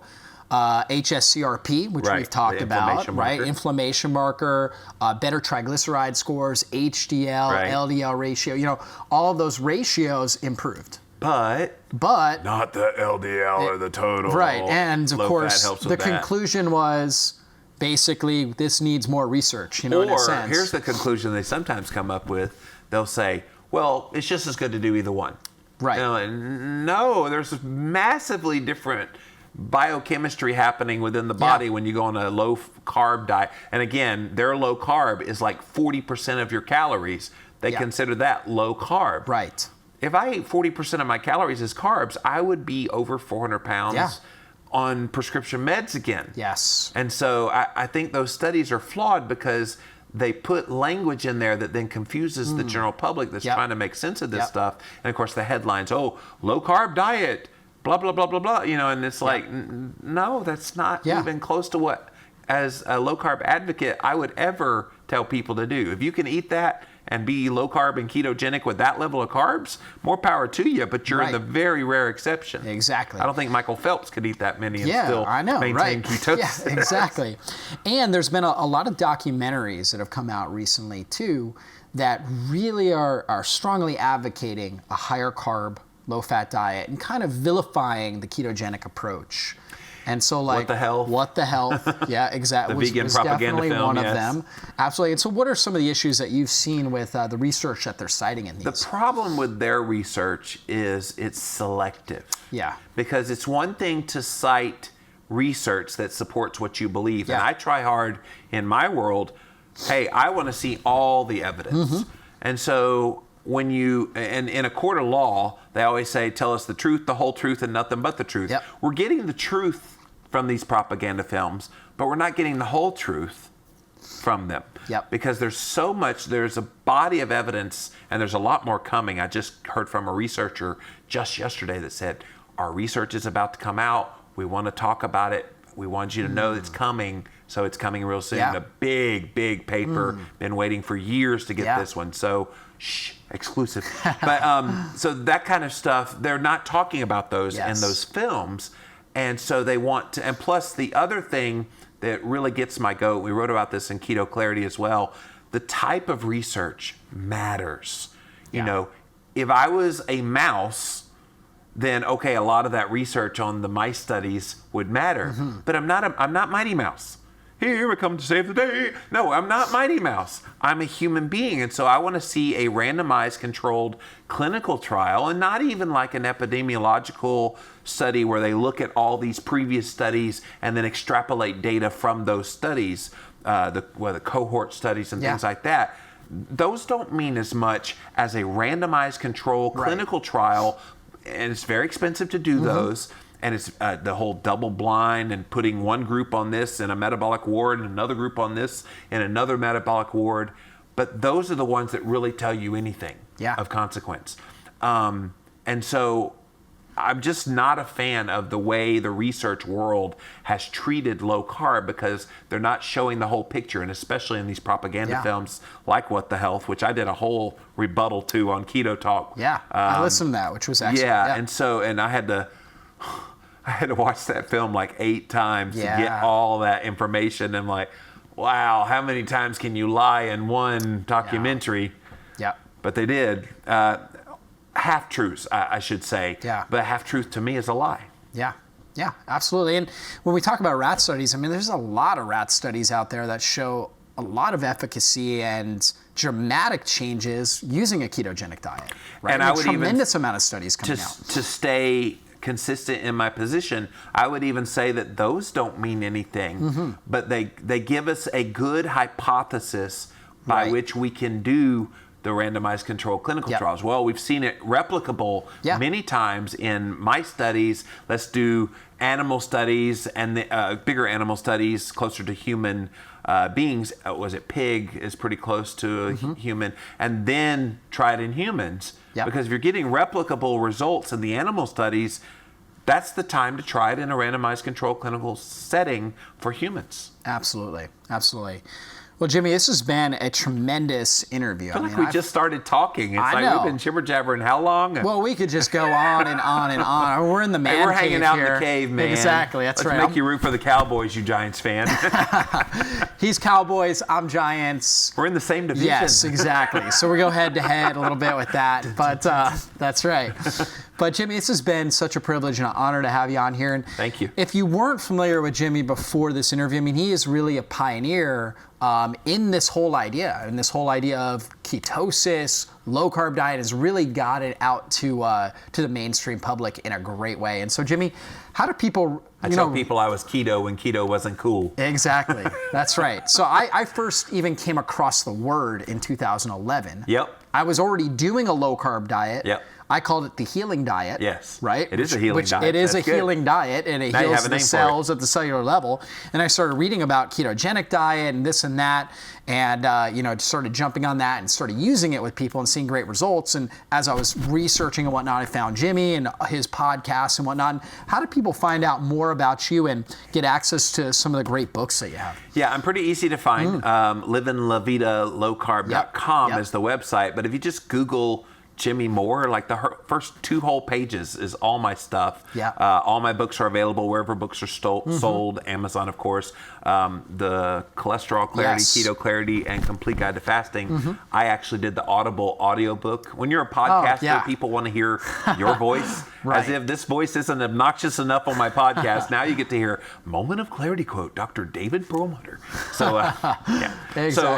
HSCRP, which we've talked about, inflammation marker, better triglyceride scores, HDL, LDL ratio, all of those ratios improved. But not the LDL or the total. Right, and of course, the conclusion was basically this needs more research, in a sense. Here's the conclusion they sometimes come up with. They'll say, well, it's just as good to do either one. Right. No, there's massively different biochemistry happening within the body when you go on a low carb diet. And again, their low carb is like 40% of your calories. They consider that low carb. Right. If I ate 40% of my calories as carbs, I would be over 400 pounds on prescription meds again. Yes. And so I think those studies are flawed because they put language in there that then confuses the general public that's trying to make sense of this stuff. And of course the headlines, oh, low carb diet, blah, blah, blah, blah, blah, you know, and it's like, no, that's not even close to what, as a low carb advocate, I would ever tell people to do. If you can eat that and be low carb and ketogenic with that level of carbs, more power to you, but you're the very rare exception. Exactly. I don't think Michael Phelps could eat that many and still maintain right. ketosis. Yeah, exactly. And there's been a lot of documentaries that have come out recently too that really are strongly advocating a higher carb, low fat diet and kind of vilifying the ketogenic approach. And so, like, What the Health? What the Health? Yeah, exactly. The vegan was propaganda definitely film, one yes. of them. Absolutely. And so, what are some of the issues that you've seen with the research that they're citing in these? The problem with their research is it's selective. Yeah. Because it's one thing to cite research that supports what you believe. And I try hard in my world, hey, I want to see all the evidence. And so when you, and in a court of law, they always say, tell us the truth, the whole truth, and nothing but the truth. We're getting the truth from these propaganda films, but we're not getting the whole truth from them. Because there's so much, there's a body of evidence, and there's a lot more coming. I just heard from a researcher just yesterday that said, our research is about to come out. We want to talk about it. We want you to know it's coming. So it's coming real soon. A big, big paper. Been waiting for years to get this one. So, shh, exclusive. But so that kind of stuff, they're not talking about those in those films. And so they want to, and plus the other thing that really gets my goat, we wrote about this in Keto Clarity as well, the type of research matters. You know, if I was a mouse, then okay, a lot of that research on the mice studies would matter. But I'm not Mighty Mouse. Here we come to save the day. No, I'm not Mighty Mouse. I'm a human being. And so I want to see a randomized controlled clinical trial, and not even like an epidemiological study where they look at all these previous studies and then extrapolate data from those studies, the cohort studies and things like that. Those don't mean as much as a randomized controlled clinical trial, and it's very expensive to do those. And it's the whole double blind and putting one group on this in a metabolic ward and another group on this in another metabolic ward. But those are the ones that really tell you anything of consequence. And so I'm just not a fan of the way the research world has treated low carb, because they're not showing the whole picture. And especially in these propaganda films like What the Health, which I did a whole rebuttal to on Keto Talk. I listened to that, which was excellent. And so, and I had to watch that film like 8 times to get all that information. And like, wow, how many times can you lie in one documentary? But they did. Half-truths, I should say. But half-truth to me is a lie. Yeah, absolutely. And when we talk about rat studies, I mean, there's a lot of rat studies out there that show a lot of efficacy and dramatic changes using a ketogenic diet. Right? And I would tremendous amount of studies coming out. To stay consistent in my position, I would even say that those don't mean anything, but they give us a good hypothesis by which we can do the randomized controlled clinical trials. Well, we've seen it replicable many times in mice studies. Let's do animal studies and the bigger animal studies closer to human beings. Was it pig is pretty close to a human, and then try it in humans. Because if you're getting replicable results in the animal studies, that's the time to try it in a randomized controlled clinical setting for humans. Absolutely. Well, Jimmy, this has been a tremendous interview. I feel like we just started talking. It's like we've been jibber-jabbering how long? Well, we could just go on and on and on. We're in the man cave. We're hanging out in the cave, man. Exactly, that's right. Let's make you root for the Cowboys, you Giants fan. He's Cowboys, I'm Giants. We're in the same division. Yes, exactly. So we go head-to-head a little bit with that. But that's right. But Jimmy, this has been such a privilege and an honor to have you on here. And thank you. If you weren't familiar with Jimmy before this interview, I mean, he is really a pioneer in this whole idea. And this whole idea of ketosis, low carb diet has really got it out to the mainstream public in a great way. And so, Jimmy, how do people? I tell people I was keto when keto wasn't cool. Exactly. That's right. So I first even came across the word in 2011. Yep. I was already doing a low carb diet. Yep. I called it the healing diet. Yes. Right? It is a healing diet. It is That's a good. healing diet, and it Now you heals have a the name for it. cells at the cellular level. And I started reading about ketogenic diet and this and that, and started jumping on that and started using it with people and seeing great results. And as I was researching and whatnot, I found Jimmy and his podcast and whatnot. How do people find out more about you and get access to some of the great books that you have? Yeah, I'm pretty easy to find. LivingLaVidaLowCarb.com Yep. is the website. But if you just Google Jimmy Moore, like the first 2 whole pages is all my stuff. Yeah. All my books are available wherever books are sold. Amazon, of course. The Cholesterol Clarity, Yes. Keto Clarity, and Complete Guide to Fasting. I actually did the Audible audiobook. When you're a podcaster, yeah. people want to hear your voice. Right. As if this voice isn't obnoxious enough on my podcast. Now you get to hear Moment of Clarity quote, Dr. David Perlmutter. So, yeah. Exactly. So,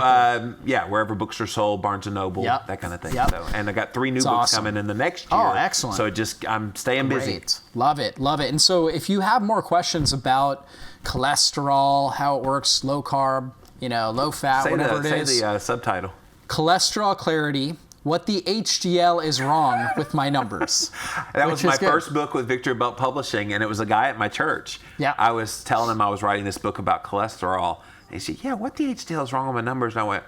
wherever books are sold, Barnes & Noble, Yep. that kind of thing. Yep. So, and I got 3 new It's books awesome. coming in the next year. Oh, excellent. So I'm staying busy. Great. Love it. Love it. And so if you have more questions about cholesterol, how it works, low carb, low fat, whatever it is. Say the subtitle. Cholesterol Clarity, what the HDL is wrong with my numbers. That Which was my is good. first book with Victory Belt Publishing, and it was a guy at my church. Yeah. I was telling him I was writing this book about cholesterol. And he said, yeah, what the HDL is wrong with my numbers? And I went,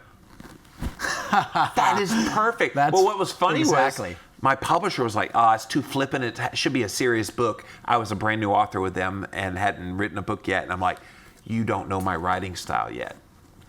that is perfect. Well, what was funny was my publisher was like, it's too flippant. It should be a serious book. I was a brand new author with them and hadn't written a book yet. And I'm like, you don't know my writing style yet.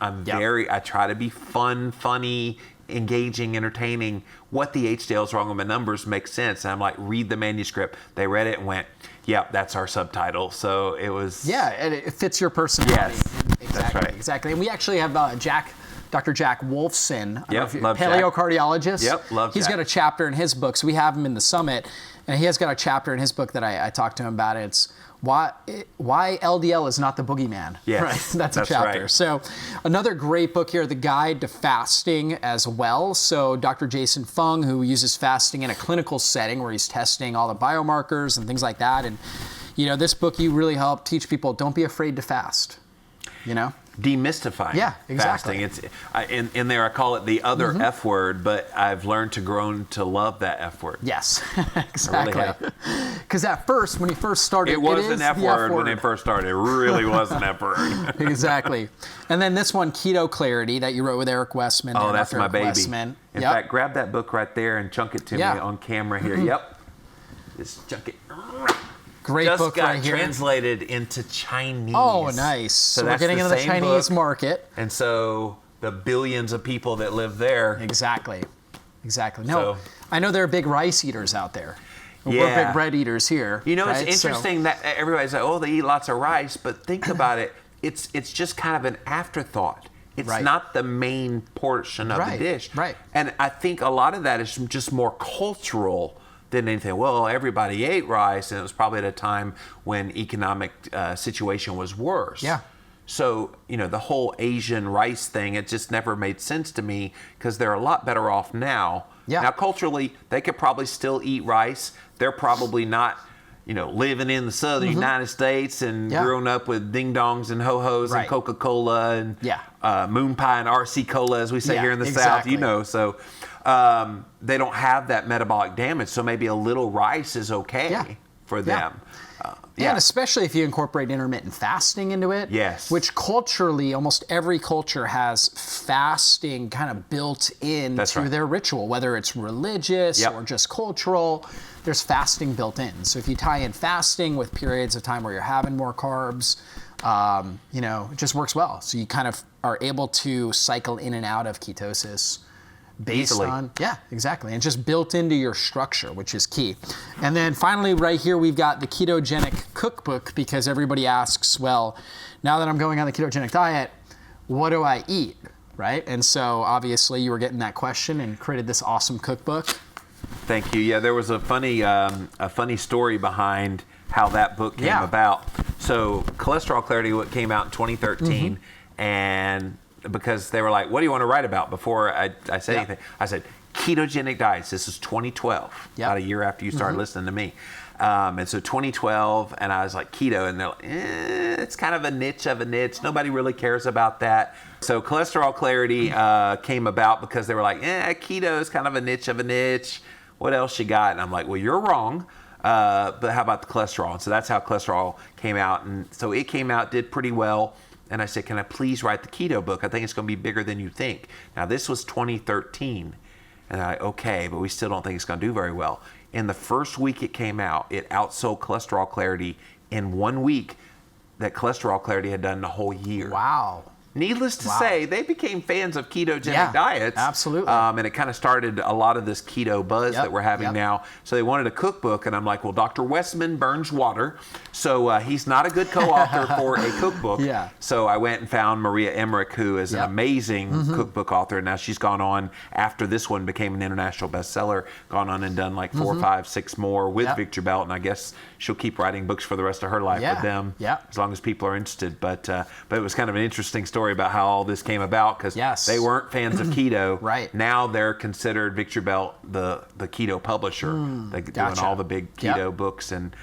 I try to be fun, funny, engaging, entertaining. What the HDL is wrong with my numbers makes sense. And I'm like, read the manuscript. They read it and went, yep, that's our subtitle. So it was. Yeah, and it fits your personality. Yes, Exactly. that's right. Exactly. And we actually have Dr. Jack Wolfson, Love Jack. paleocardiologist. Yep, love He's Jack. got a chapter in his book. So we have him in the summit, and he has got a chapter in his book that I talked to him about. It's why LDL is not the boogeyman. Yes, right? That's a chapter. right. So another great book here, The Guide to Fasting as well. So Dr. Jason Fung, who uses fasting in a clinical setting where he's testing all the biomarkers and things like that. And this book, you really help teach people, don't be afraid to fast. Demystifying exactly. fasting. It's in there I call it the other F word, but I've learned to grow to love that F word. Yes, I exactly. really Because at first, when he first started, it was is an F the word when it first started. It really was an F word. Exactly. And then this one, Keto Clarity, that you wrote with Eric Westman. Oh, that's my Eric baby. Westman. In fact, grab that book right there and chunk it to me on camera here. Yep. Just chunk it. Great Just book got right here. translated into Chinese. Oh, nice. So we're that's getting the into the same Chinese book. market. And so the billions of people that live there. Exactly. No, So- I know there are big rice eaters out there. We're Yeah. big bread eaters here. It's right? interesting that everybody's like, oh, they eat lots of rice, but think about it. It's just kind of an afterthought. It's Right. not the main portion of the dish. Right. And I think a lot of that is just more cultural than anything. Well, everybody ate rice, and it was probably at a time when economic situation was worse. Yeah. So, the whole Asian rice thing, it just never made sense to me because they're a lot better off now. Yeah. Now, culturally, they could probably still eat rice. They're probably not, living in the southern United States and growing up with ding-dongs and ho-hos and Coca-Cola and moon pie and RC Cola, as we say here in the South, So they don't have that metabolic damage. So maybe a little rice is okay for them. And especially if you incorporate intermittent fasting into it. Yes. Which culturally, almost every culture has fasting kind of built into their ritual, whether it's religious or just cultural. There's fasting built in. So if you tie in fasting with periods of time where you're having more carbs, it just works well. So you kind of are able to cycle in and out of ketosis based on, exactly. And just built into your structure, which is key. And then finally, right here, we've got the ketogenic cookbook, because everybody asks, well, now that I'm going on the ketogenic diet, what do I eat, right? And so obviously you were getting that question and created this awesome cookbook. Thank you. Yeah, there was a funny story behind how that book came about. So Cholesterol Clarity came out in 2013, and because they were like, what do you want to write about? Before I said anything, I said, ketogenic diets. This is 2012, about a year after you started listening to me. And so 2012, and I was like, keto, and they're like, it's kind of a niche of a niche. Nobody really cares about that. So Cholesterol Clarity came about because they were like, keto is kind of a niche of a niche. what else you got? And I'm like, well, you're wrong. But how about the cholesterol? And so that's how cholesterol came out. And so it came out, did pretty well. And I said, can I please write the keto book? I think it's going to be bigger than you think. Now, this was 2013. And okay, but we still don't think it's going to do very well. In the first week it came out, it outsold Cholesterol Clarity in 1 week that Cholesterol Clarity had done the whole year. Wow. Needless to say, they became fans of ketogenic diets. Absolutely. And it kind of started a lot of this keto buzz that we're having now. So they wanted a cookbook, and I'm like, well, Dr. Westman burns water, so he's not a good co-author for a cookbook. Yeah. So I went and found Maria Emmerich, who is an amazing cookbook author. And now she's gone on, after this one became an international bestseller, gone on and done like 4, 5, 6 more with Victor Belt, and I guess she'll keep writing books for the rest of her life with them, as long as people are interested. But it was kind of an interesting story about how all this came about, because they weren't fans of keto. Right. Now they're considered, Victor Belt, the keto publisher. They're doing all the big keto books, and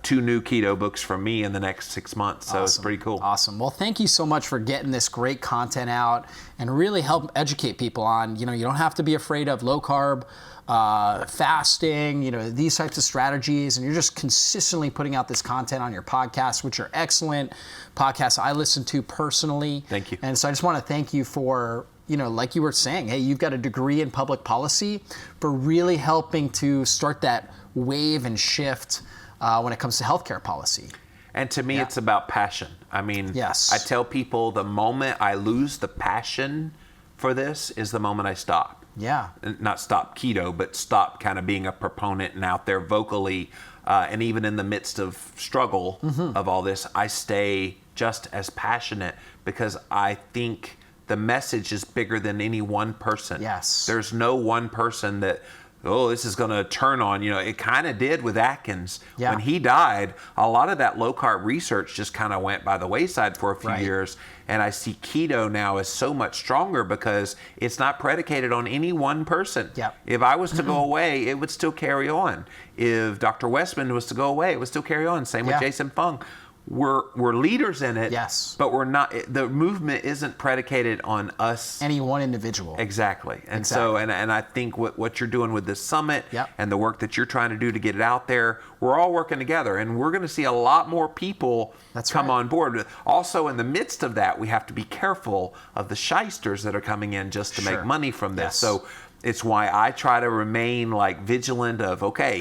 2 new keto books from me in the next 6 months. So it's pretty cool. Awesome. Well, thank you so much for getting this great content out and really help educate people on, you don't have to be afraid of low carb, fasting, these types of strategies, and you're just consistently putting out this content on your podcast, which are excellent podcasts I listen to personally. Thank you. And so I just want to thank you for, like you were saying, hey, you've got a degree in public policy, for really helping to start that wave and shift when it comes to healthcare policy. And to me, it's about passion. I mean, I tell people the moment I lose the passion for this is the moment I stop. Yeah. Not stop keto, but stop kind of being a proponent and out there vocally. And even in the midst of struggle of all this, I stay just as passionate, because I think the message is bigger than any one person. Yes. There's no one person that, this is going to turn on. It kind of did with Atkins. Yeah. When he died, a lot of that low carb research just kind of went by the wayside for a few years. And I see keto now as so much stronger, because it's not predicated on any one person. Yep. If I was to go away, it would still carry on. If Dr. Westman was to go away, it would still carry on. Same with Jason Fung. We're leaders in it, but we're not. The movement isn't predicated on us, any one individual. Exactly. And so, and I think what you're doing with this summit and the work that you're trying to do to get it out there, we're all working together, and we're going to see a lot more people come on board. Also, in the midst of that, we have to be careful of the shysters that are coming in just to make money from this. So it's why I try to remain vigilant of, okay,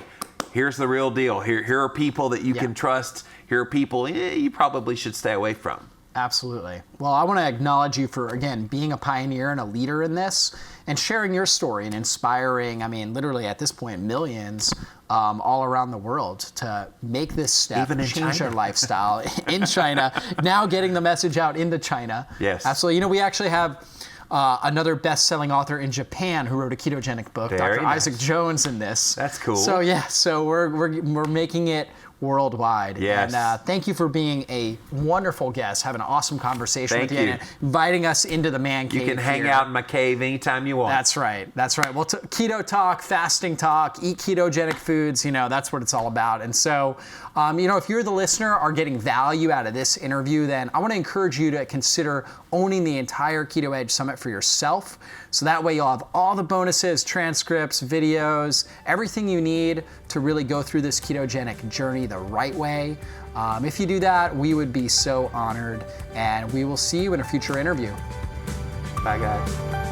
here's the real deal. Here are people that you can trust. Here are people you probably should stay away from. Absolutely. Well, I want to acknowledge you for, again, being a pioneer and a leader in this, and sharing your story and inspiring, literally at this point, millions all around the world to make this step, even in change China. their lifestyle in China, now getting the message out into China. Yes. Absolutely. We actually have another best-selling author in Japan who wrote a ketogenic book, Very Dr. nice. Isaac Jones, in this. That's cool. So we're making it worldwide. Yes. And thank you for being a wonderful guest, having an awesome conversation with you, you. and inviting us into the man cave. You can hang here. out in my cave anytime you want. That's right. Well, keto talk, fasting talk, eat ketogenic foods, that's what it's all about. And so, if you're the listener, are getting value out of this interview, then I want to encourage you to consider owning the entire Keto Edge Summit for yourself. So that way you'll have all the bonuses, transcripts, videos, everything you need to really go through this ketogenic journey the right way. If you do that, we would be so honored, and we will see you in a future interview. Bye, guys.